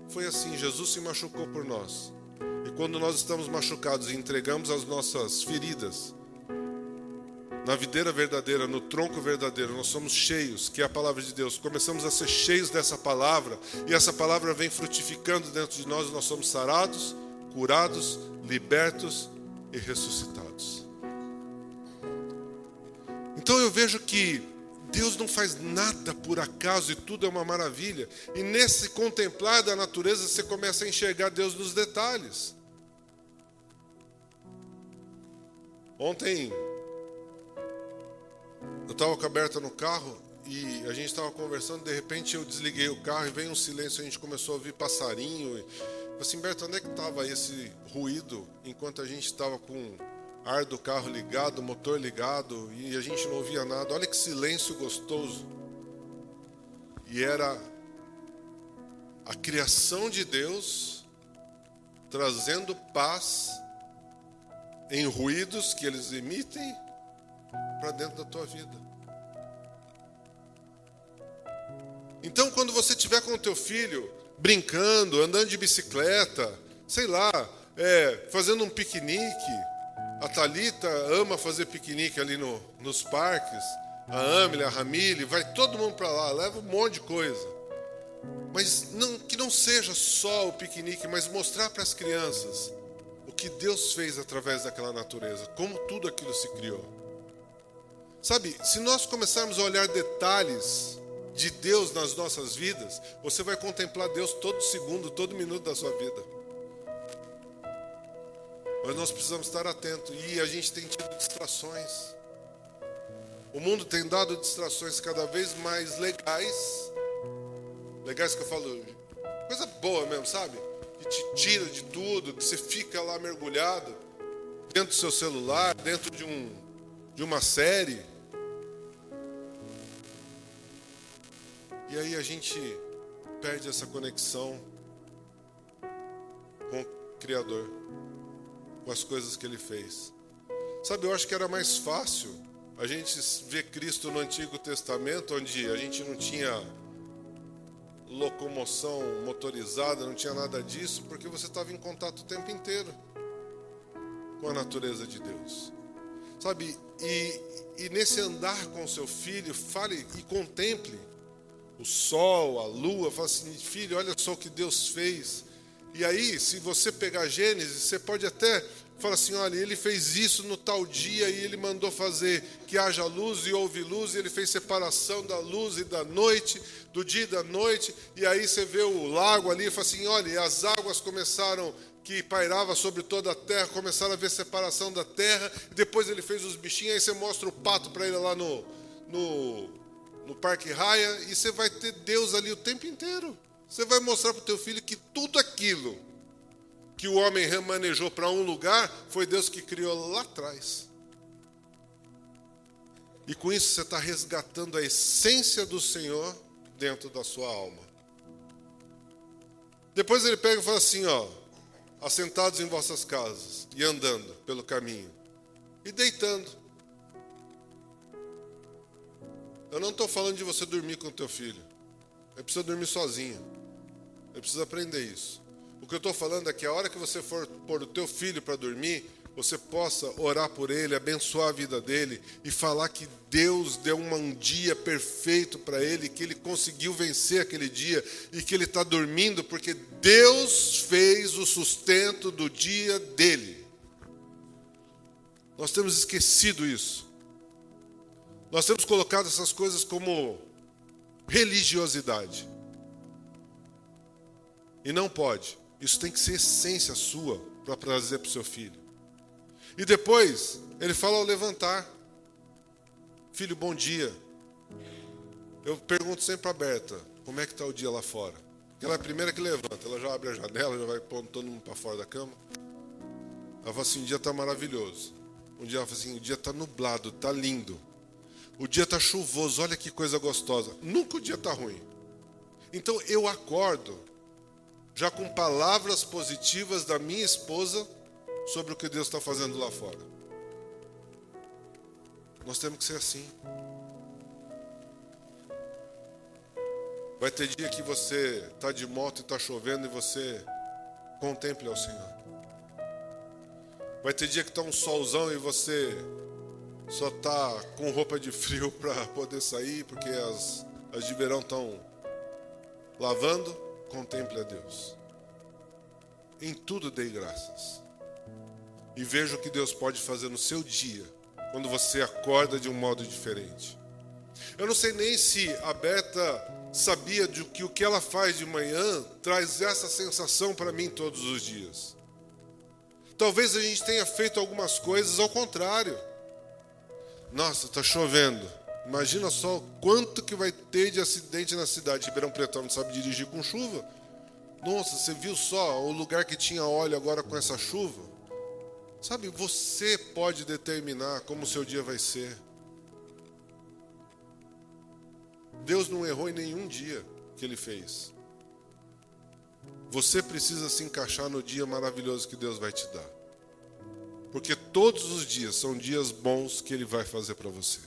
Foi assim, Jesus se machucou por nós. E quando nós estamos machucados e entregamos as nossas feridas na videira verdadeira, no tronco verdadeiro, nós somos cheios, que é a palavra de Deus. Começamos a ser cheios dessa palavra, e essa palavra vem frutificando dentro de nós, e nós somos sarados, curados, libertos e ressuscitados. Então eu vejo que Deus não faz nada por acaso e tudo é uma maravilha. E nesse contemplar da natureza você começa a enxergar Deus nos detalhes. Ontem eu estava com a Berta no carro e a gente estava conversando, de repente eu desliguei o carro e veio um silêncio, a gente começou a ouvir passarinho. Eu falei assim, Berta, onde é que estava esse ruído enquanto a gente estava com o ar do carro ligado, o motor ligado e a gente não ouvia nada? Olha que silêncio gostoso. E era a criação de Deus trazendo paz em ruídos que eles emitem para dentro da tua vida. Então, quando você estiver com o teu filho brincando, andando de bicicleta, sei lá, fazendo um piquenique, a Thalita ama fazer piquenique ali nos parques, a Amélia, a Ramile, vai todo mundo para lá, leva um monte de coisa. Mas que não seja só o piquenique, mas mostrar para as crianças o que Deus fez através daquela natureza, como tudo aquilo se criou. Sabe, se nós começarmos a olhar detalhes de Deus nas nossas vidas, você vai contemplar Deus todo segundo, todo minuto da sua vida. Mas nós precisamos estar atentos. E a gente tem tido distrações. O mundo tem dado distrações cada vez mais legais. Legais que eu falo, coisa boa mesmo, sabe? Que te tira de tudo, que você fica lá mergulhado dentro do seu celular, dentro de uma série. E aí a gente perde essa conexão com o Criador, com as coisas que Ele fez. Sabe, eu acho que era mais fácil a gente ver Cristo no Antigo Testamento, onde a gente não tinha locomoção motorizada, não tinha nada disso, porque você estava em contato o tempo inteiro com a natureza de Deus. Sabe, e nesse andar com seu filho, fale e contemple o sol, a lua, fala assim, filho, olha só o que Deus fez. E aí, se você pegar Gênesis, você pode até falar assim, olha, ele fez isso no tal dia e ele mandou fazer que haja luz e houve luz, e ele fez separação da luz e da noite, do dia e da noite, e aí você vê o lago ali e fala assim, olha, e as águas começaram, que pairava sobre toda a terra, começaram a ver separação da terra, e depois ele fez os bichinhos, aí você mostra o pato para ele lá no Parque Raya, e você vai ter Deus ali o tempo inteiro. Você vai mostrar para o teu filho que tudo aquilo que o homem remanejou para um lugar, foi Deus que criou lá atrás. E com isso você está resgatando a essência do Senhor dentro da sua alma. Depois ele pega e fala assim, ó, assentados em vossas casas, e andando pelo caminho, e deitando. Eu não estou falando de você dormir com o teu filho. Ele precisa dormir sozinho. Ele precisa aprender isso. O que eu estou falando é que a hora que você for pôr o teu filho para dormir, você possa orar por ele, abençoar a vida dele e falar que Deus deu um dia perfeito para ele, que ele conseguiu vencer aquele dia e que ele está dormindo porque Deus fez o sustento do dia dele. Nós temos esquecido isso. Nós temos colocado essas coisas como religiosidade. E não pode. Isso tem que ser essência sua para trazer para o seu filho. E depois, ele fala ao levantar. Filho, bom dia. Eu pergunto sempre para a Berta, como é que está o dia lá fora? Porque ela é a primeira que levanta. Ela já abre a janela, já vai pondo todo mundo para fora da cama. Ela fala assim, o dia está maravilhoso. Um dia ela fala assim, o dia está nublado, está lindo. O dia está chuvoso, olha que coisa gostosa. Nunca o dia está ruim. Então eu acordo já com palavras positivas da minha esposa sobre o que Deus está fazendo lá fora. Nós temos que ser assim. Vai ter dia que você está de moto e está chovendo e você contemple ao Senhor. Vai ter dia que está um solzão e você só está com roupa de frio para poder sair, porque as de verão estão lavando. Contemple a Deus. Em tudo dei graças. E veja o que Deus pode fazer no seu dia, quando você acorda de um modo diferente. Eu não sei nem se a Berta sabia de que o que ela faz de manhã traz essa sensação para mim todos os dias. Talvez a gente tenha feito algumas coisas ao contrário. Nossa, está chovendo. Imagina só quanto que vai ter de acidente na cidade. Ribeirão Preto não sabe dirigir com chuva. Nossa, você viu só o lugar que tinha óleo agora com essa chuva? Sabe, você pode determinar como o seu dia vai ser. Deus não errou em nenhum dia que Ele fez. Você precisa se encaixar no dia maravilhoso que Deus vai te dar. Porque todos os dias são dias bons que Ele vai fazer para você.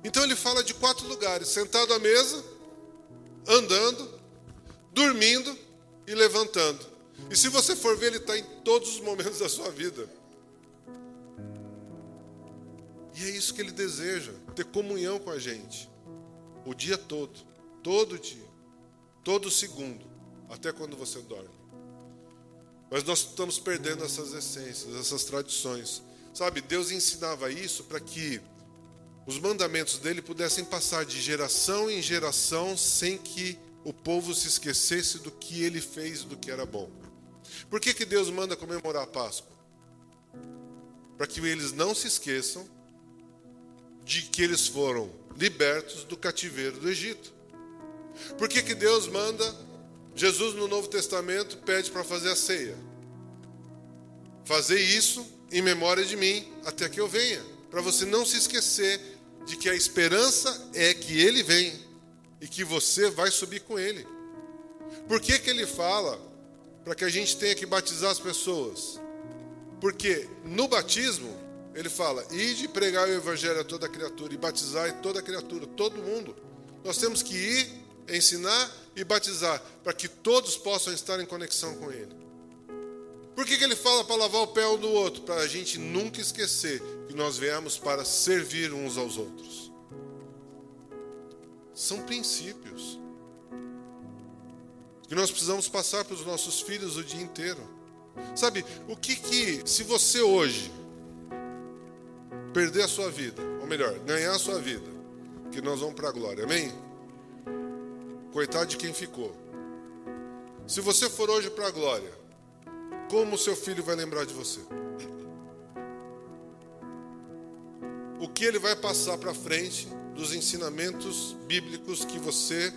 Então ele fala de 4 lugares: sentado à mesa, andando, dormindo e levantando. E se você for ver, ele está em todos os momentos da sua vida. E é isso que ele deseja, ter comunhão com a gente. O dia todo, todo dia, todo segundo, até quando você dorme. Mas nós estamos perdendo essas essências, essas tradições. Sabe, Deus ensinava isso para que os mandamentos dele pudessem passar de geração em geração sem que o povo se esquecesse do que ele fez, do que era bom. Por que Deus manda comemorar a Páscoa? Para que eles não se esqueçam de que eles foram libertos do cativeiro do Egito. Por que Deus manda, Jesus no Novo Testamento pede para fazer a ceia? Fazer isso em memória de mim até que eu venha. Para você não se esquecer de que a esperança é que ele vem e que você vai subir com ele. Por que ele fala para que a gente tenha que batizar as pessoas? Porque no batismo, ele fala, ide pregar o evangelho a toda criatura, e batizar toda criatura, todo mundo. Nós temos que ir, ensinar e batizar, para que todos possam estar em conexão com ele. Por que ele fala para lavar o pé um do outro? Para a gente nunca esquecer que nós viemos para servir uns aos outros. São princípios que nós precisamos passar para os nossos filhos o dia inteiro. Sabe, se você hoje perder a sua vida, ou melhor, ganhar a sua vida, que nós vamos para a glória, amém? Coitado de quem ficou. Se você for hoje para a glória, como o seu filho vai lembrar de você? O que ele vai passar para frente dos ensinamentos bíblicos que você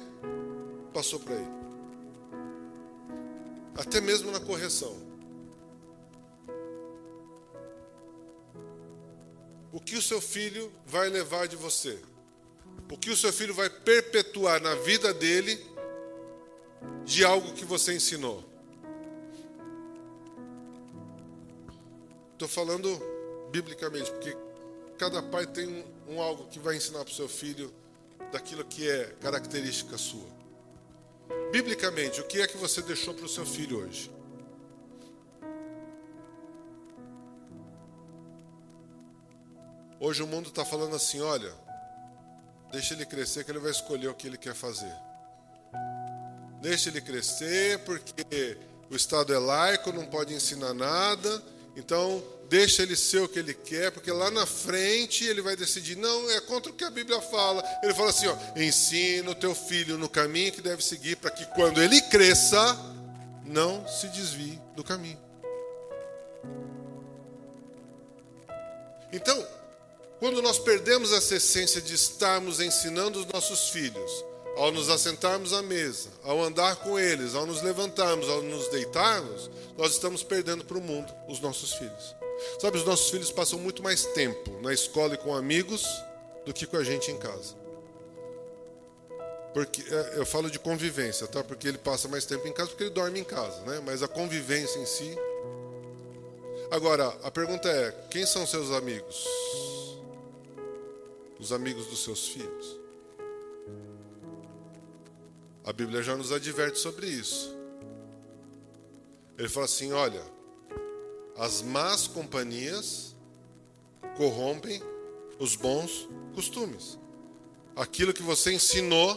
passou para ele? Até mesmo na correção. O que o seu filho vai levar de você? O que o seu filho vai perpetuar na vida dele de algo que você ensinou? Estou falando biblicamente, porque cada pai tem algo que vai ensinar para o seu filho daquilo que é característica sua. Biblicamente, o que é que você deixou para o seu filho hoje? Hoje o mundo está falando assim, olha, deixa ele crescer que ele vai escolher o que ele quer fazer. Deixa ele crescer porque o Estado é laico, não pode ensinar nada, então deixa ele ser o que ele quer, porque lá na frente ele vai decidir, não, é contra o que a Bíblia fala. Ele fala assim, ó, ensina o teu filho no caminho que deve seguir, para que quando ele cresça, não se desvie do caminho. Então, quando nós perdemos essa essência de estarmos ensinando os nossos filhos, ao nos assentarmos à mesa, ao andar com eles, ao nos levantarmos, ao nos deitarmos, nós estamos perdendo para o mundo os nossos filhos. Sabe, os nossos filhos passam muito mais tempo na escola e com amigos do que com a gente em casa. Porque eu falo de convivência, tá? Porque ele passa mais tempo em casa porque ele dorme em casa, né? Mas a convivência em si. Agora, a pergunta é, quem são seus amigos? Os amigos dos seus filhos. A Bíblia já nos adverte sobre isso. Ele fala assim, olha, as más companhias corrompem os bons costumes. Aquilo que você ensinou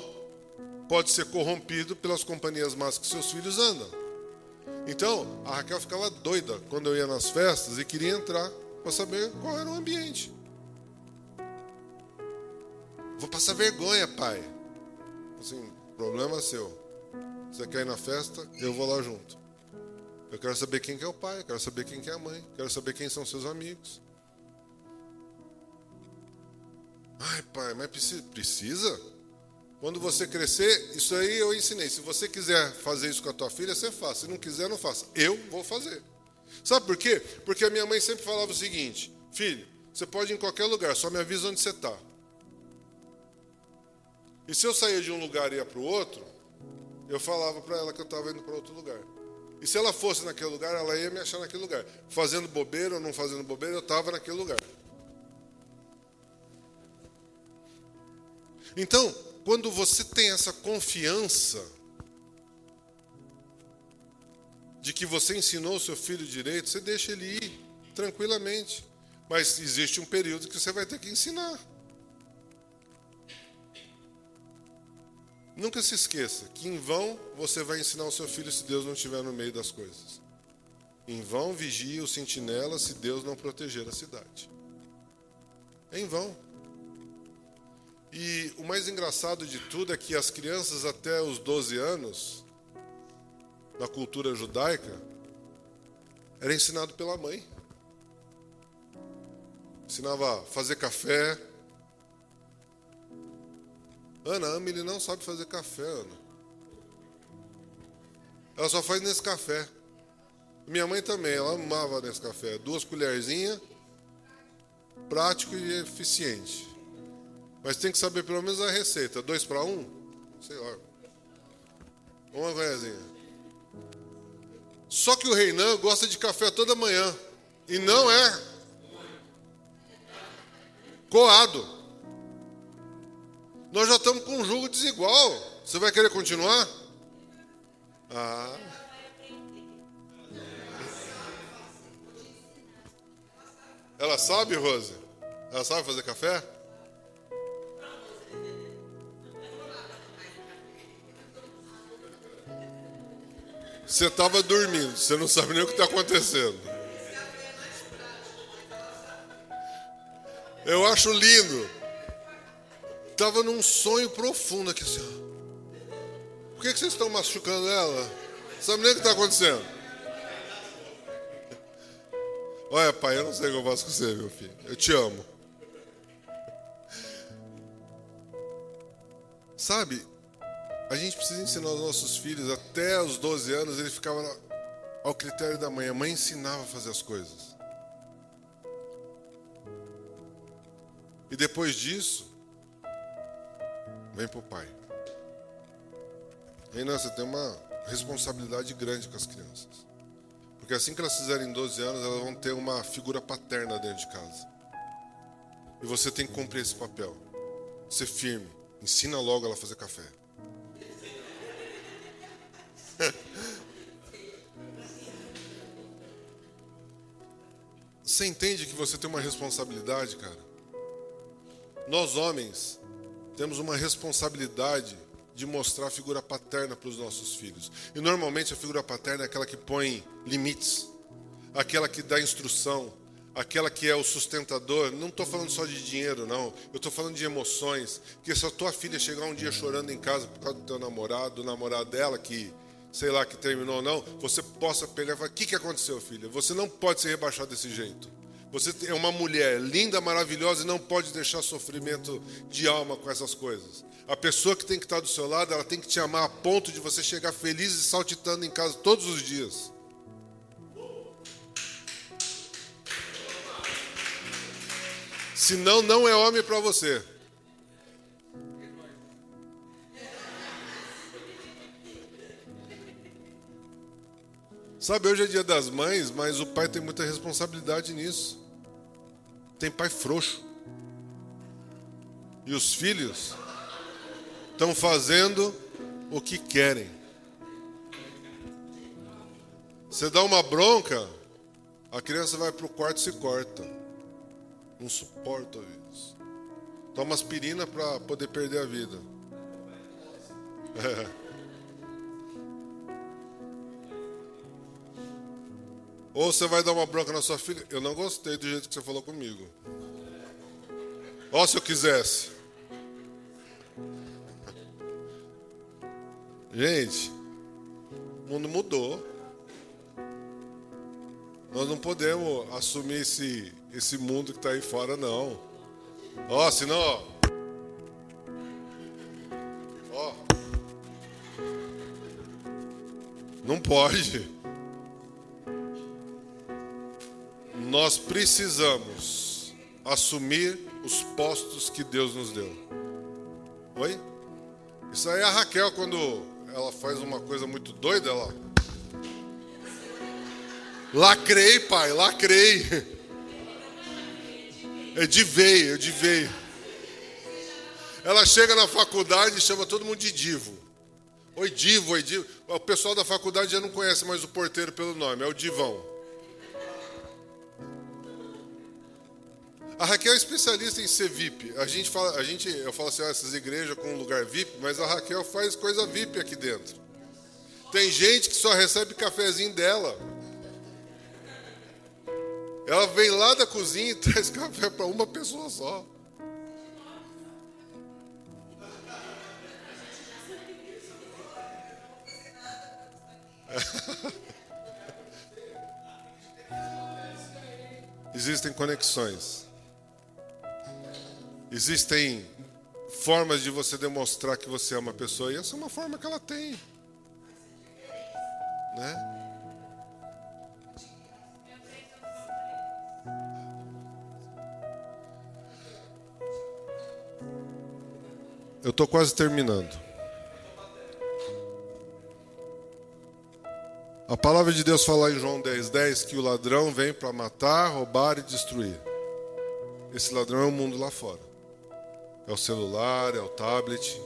pode ser corrompido pelas companhias más que seus filhos andam. Então, a Raquel ficava doida quando eu ia nas festas e queria entrar para saber qual era o ambiente. Vou passar vergonha, pai. Assim, problema seu. Você quer ir na festa? Eu vou lá junto. Eu quero saber quem que é o pai, eu quero saber quem que é a mãe, quero saber quem são seus amigos. Ai, pai, mas precisa? Quando você crescer, isso aí eu ensinei. Se você quiser fazer isso com a tua filha, você faz. Se não quiser, não faça. Eu vou fazer. Sabe por quê? Porque a minha mãe sempre falava o seguinte, filho, você pode ir em qualquer lugar, só me avisa onde você está. E se eu saía de um lugar e ia para o outro, eu falava para ela que eu estava indo para outro lugar. E se ela fosse naquele lugar, ela ia me achar naquele lugar. Fazendo bobeira ou não fazendo bobeira, eu estava naquele lugar. Então, quando você tem essa confiança de que você ensinou o seu filho direito, você deixa ele ir tranquilamente. Mas existe um período que você vai ter que ensinar. Nunca se esqueça que em vão você vai ensinar o seu filho se Deus não estiver no meio das coisas. Em vão vigia o sentinela se Deus não proteger a cidade. É em vão. E o mais engraçado de tudo é que as crianças até os 12 anos, na cultura judaica, era ensinado pela mãe. Ensinava a fazer café. Ana, a Amelie não sabe fazer café, Ana. Ela só faz nesse café. Minha mãe também, ela amava nesse café. 2 colherzinhas, prático e eficiente. Mas tem que saber pelo menos a receita. 2 para 1? Sei lá. Uma colherzinha. Só que o Reinan gosta de café toda manhã. E não é coado. Nós já estamos com um jugo desigual. Você vai querer continuar? Ah. Ela sabe, Rose? Ela sabe fazer café? Você estava dormindo, você não sabe nem o que está acontecendo. Eu acho lindo. Estava num sonho profundo aqui assim. Ó. Por que vocês estão machucando ela? Sabe nem o que está acontecendo? Olha, pai, eu não sei o que eu faço com você, meu filho. Eu te amo. Sabe, a gente precisa ensinar os nossos filhos, até os 12 anos, ele ficava ao critério da mãe. A mãe ensinava a fazer as coisas. E depois disso, vem pro pai. Renan, você tem uma responsabilidade grande com as crianças. Porque assim que elas fizerem 12 anos, elas vão ter uma figura paterna dentro de casa. E você tem que cumprir esse papel. Ser firme. Ensina logo ela a fazer café. Você entende que você tem uma responsabilidade, cara? Nós homens temos uma responsabilidade de mostrar a figura paterna para os nossos filhos. E normalmente a figura paterna é aquela que põe limites, aquela que dá instrução, aquela que é o sustentador. Não estou falando só de dinheiro, não. Eu estou falando de emoções. Que se a tua filha chegar um dia chorando em casa por causa do teu namorado, do namorado dela, que sei lá, que terminou ou não, você possa pegar e falar: o que aconteceu, filha? Você não pode ser rebaixado desse jeito. Você é uma mulher linda, maravilhosa e não pode deixar sofrimento de alma com essas coisas. A pessoa que tem que estar do seu lado, ela tem que te amar a ponto de você chegar feliz e saltitando em casa todos os dias. Senão, não é homem para você. Sabe, hoje é dia das mães, mas o pai tem muita responsabilidade nisso. Tem pai frouxo. E os filhos estão fazendo o que querem. Você dá uma bronca, a criança vai para o quarto e se corta. Não suporta isso. Toma aspirina para poder perder a vida. Ou você vai dar uma bronca na sua filha: eu não gostei do jeito que você falou comigo. Ó, se eu quisesse. Gente, o mundo mudou. Nós não podemos assumir esse mundo que está aí fora, não. Ó, senão, ó. Não pode. Nós precisamos assumir os postos que Deus nos deu. Oi? Isso aí é a Raquel, quando ela faz uma coisa muito doida, ela... Lacrei, pai, lacrei. Eu divei. Ela chega na faculdade e chama todo mundo de divo. Oi, divo. O pessoal da faculdade já não conhece mais o porteiro pelo nome, é o divão. A Raquel é especialista em ser VIP. Eu falo assim, essas igrejas com lugar VIP, mas a Raquel faz coisa VIP aqui dentro. Tem gente que só recebe cafezinho dela. Ela vem lá da cozinha e traz café para uma pessoa só. Existem conexões. Existem formas de você demonstrar que você ama a pessoa. E essa é uma forma que ela tem. Né? Eu estou quase terminando. A palavra de Deus fala em João 10:10 que o ladrão vem para matar, roubar e destruir. Esse ladrão é o mundo lá fora. É o celular, é o tablet.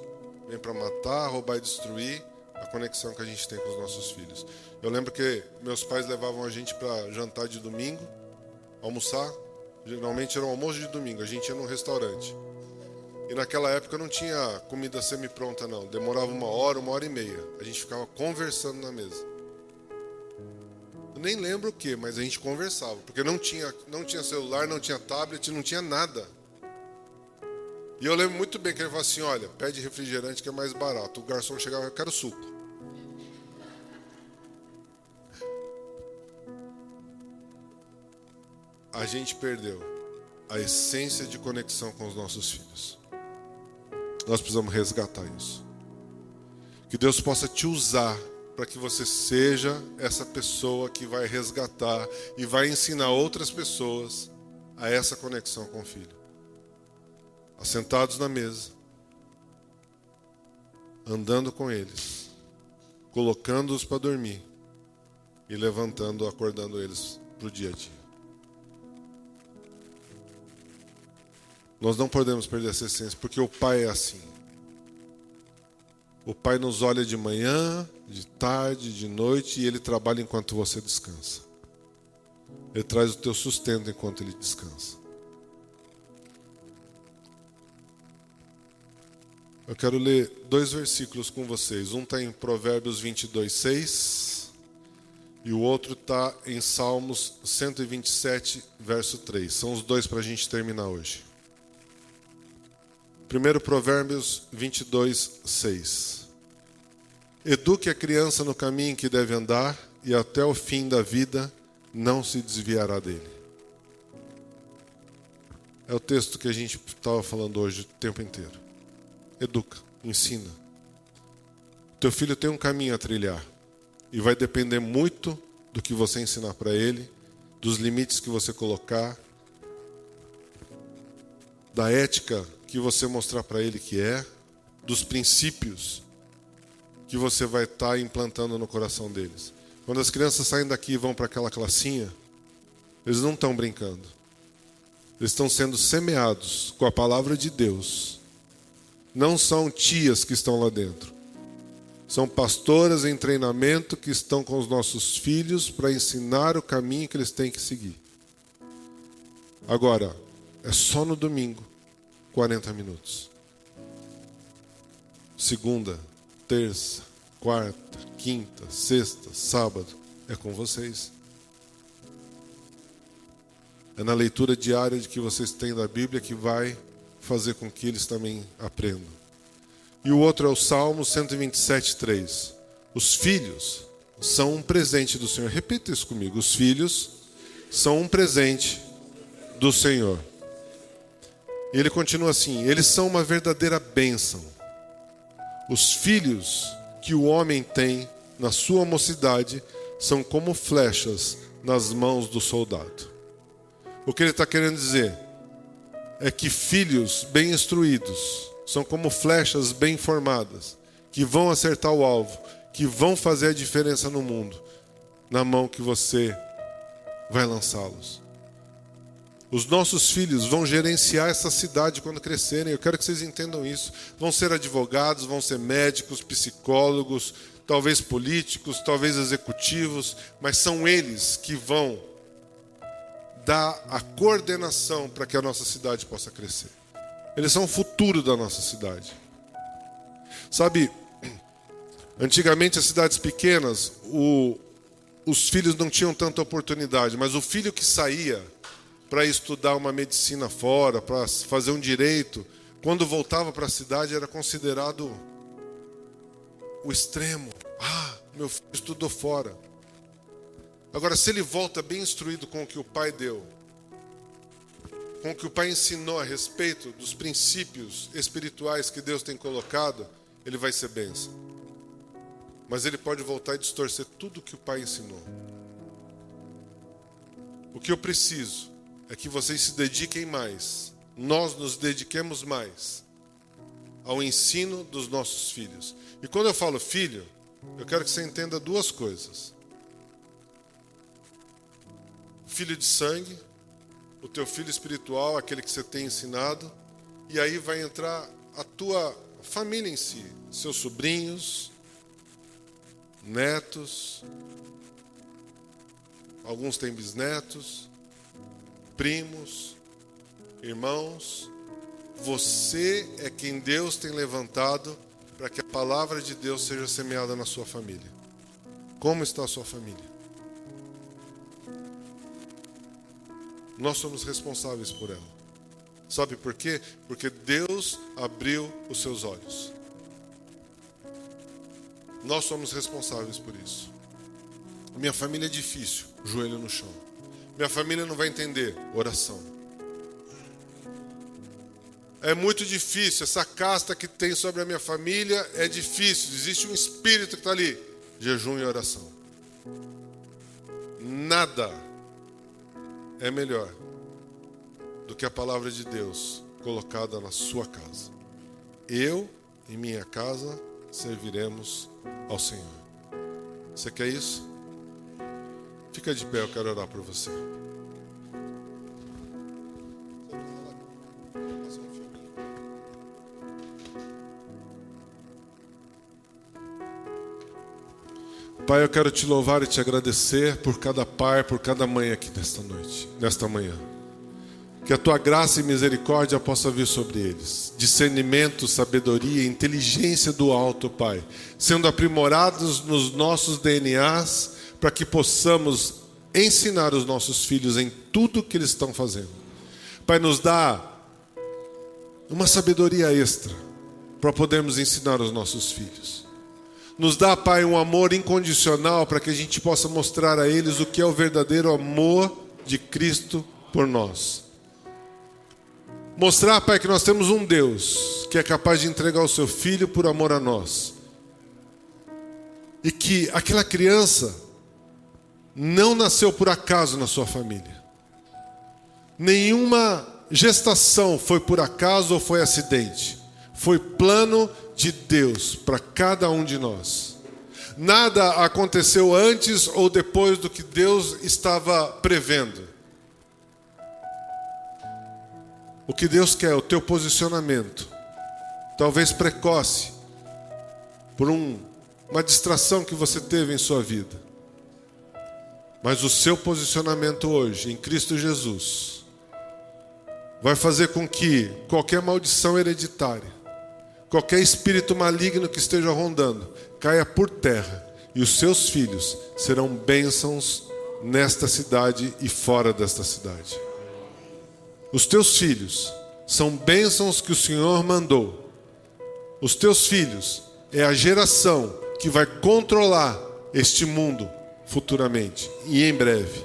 Vem para matar, roubar e destruir a conexão que a gente tem com os nossos filhos. Eu lembro que meus pais levavam a gente para jantar de domingo, almoçar. Geralmente era um almoço de domingo, a gente ia num restaurante. E naquela época não tinha comida semi-pronta não. Demorava 1 hora, 1 hora e meia. A gente ficava conversando na mesa. Eu nem lembro o que, mas a gente conversava. Porque não tinha celular, não tinha tablet, não tinha nada. E eu lembro muito bem que ele falou assim, olha, pede refrigerante que é mais barato. O garçom chegava, eu quero suco. A gente perdeu a essência de conexão com os nossos filhos. Nós precisamos resgatar isso. Que Deus possa te usar para que você seja essa pessoa que vai resgatar e vai ensinar outras pessoas a essa conexão com o filho. Assentados na mesa, andando com eles, colocando-os para dormir e levantando, acordando eles para o dia a dia. Nós não podemos perder essa essência, porque o Pai é assim. O Pai nos olha de manhã, de tarde, de noite, e Ele trabalha enquanto você descansa. Ele traz o teu sustento enquanto Ele descansa. Eu quero ler 2 versículos com vocês. Um está em Provérbios 22:6 e o outro está em Salmos 127, verso 3. São os dois para a gente terminar hoje. Primeiro, Provérbios 22:6. Eduque a criança no caminho em que deve andar, e até o fim da vida não se desviará dele. É o texto que a gente estava falando hoje o tempo inteiro. Educa, ensina. Teu filho tem um caminho a trilhar, e vai depender muito do que você ensinar para ele, dos limites que você colocar, da ética que você mostrar para ele que é, dos princípios que você vai estar implantando no coração deles. Quando as crianças saem daqui e vão para aquela classinha, eles não estão brincando. Eles estão sendo semeados com a palavra de Deus. Não são tias que estão lá dentro. São pastoras em treinamento que estão com os nossos filhos para ensinar o caminho que eles têm que seguir. Agora, é só no domingo. 40 minutos. Segunda, terça, quarta, quinta, sexta, sábado, é com vocês. É na leitura diária de que vocês têm da Bíblia que vai fazer com que eles também aprendam. E o outro é o Salmo 127:3. Os filhos são um presente do Senhor. Repita isso comigo. Os filhos são um presente do Senhor. E ele continua assim, eles são uma verdadeira bênção. Os filhos que o homem tem na sua mocidade são como flechas nas mãos do soldado. O que ele está querendo dizer é que filhos bem instruídos são como flechas bem formadas, que vão acertar o alvo, que vão fazer a diferença no mundo, na mão que você vai lançá-los. Os nossos filhos vão gerenciar essa cidade quando crescerem. Eu quero que vocês entendam isso. Vão ser advogados, vão ser médicos, psicólogos, talvez políticos, talvez executivos, mas são eles que vão dar a coordenação para que a nossa cidade possa crescer. Eles são o futuro da nossa cidade. Sabe, antigamente as cidades pequenas, os filhos não tinham tanta oportunidade, mas o filho que saía para estudar uma medicina fora, para fazer um direito, quando voltava para a cidade era considerado o extremo. meu filho estudou fora. Agora, se ele volta bem instruído com o que o pai deu, com o que o pai ensinou a respeito dos princípios espirituais que Deus tem colocado, ele vai ser bênção. Mas ele pode voltar e distorcer tudo o que o pai ensinou. O que eu preciso é que vocês se dediquem mais, nós nos dediquemos mais ao ensino dos nossos filhos. E quando eu falo filho, eu quero que você entenda duas coisas. Filho de sangue, o teu filho espiritual, aquele que você tem ensinado, e aí vai entrar a tua família em si, seus sobrinhos, netos, alguns têm bisnetos, primos, irmãos. Você é quem Deus tem levantado para que a palavra de Deus seja semeada na sua família. Como está a sua família? Nós somos responsáveis por ela. Sabe por quê? Porque Deus abriu os seus olhos. Nós somos responsáveis por isso. Minha família é difícil, joelho no chão. Minha família não vai entender, oração. É muito difícil, essa casta que tem sobre a minha família é difícil. Existe um espírito que está ali, jejum e oração. Nada é melhor do que a palavra de Deus colocada na sua casa. Eu e minha casa serviremos ao Senhor. Você quer isso? Fica de pé, eu quero orar por você. Pai, eu quero te louvar e te agradecer por cada pai, por cada mãe aqui nesta manhã. Que a tua graça e misericórdia possa vir sobre eles. Discernimento, sabedoria, inteligência do alto, Pai. Sendo aprimorados nos nossos DNAs, para que possamos ensinar os nossos filhos em tudo que eles estão fazendo. Pai, nos dá uma sabedoria extra para podermos ensinar os nossos filhos. Nos dá, Pai, um amor incondicional para que a gente possa mostrar a eles o que é o verdadeiro amor de Cristo por nós. Mostrar, Pai, que nós temos um Deus que é capaz de entregar o seu Filho por amor a nós. E que aquela criança não nasceu por acaso na sua família. Nenhuma gestação foi por acaso ou foi acidente. Foi plano de Deus para cada um de nós. Nada aconteceu antes ou depois do que Deus estava prevendo. O que Deus quer é o teu posicionamento, talvez precoce, por uma distração que você teve em sua vida. Mas o seu posicionamento hoje, em Cristo Jesus, vai fazer com que qualquer maldição hereditária, qualquer espírito maligno que esteja rondando, caia por terra. E os seus filhos serão bênçãos nesta cidade e fora desta cidade. Os teus filhos são bênçãos que o Senhor mandou. Os teus filhos é a geração que vai controlar este mundo futuramente e em breve.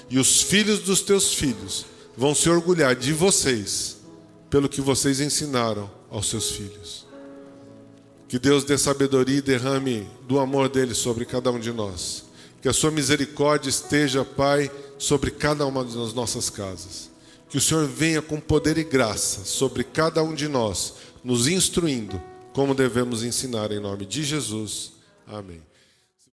E os filhos dos teus filhos vão se orgulhar de vocês pelo que vocês ensinaram aos seus filhos. Que Deus dê sabedoria e derrame do amor dele sobre cada um de nós. Que a sua misericórdia esteja, Pai, sobre cada uma das nossas casas. Que o Senhor venha com poder e graça sobre cada um de nós, nos instruindo como devemos ensinar em nome de Jesus. Amém.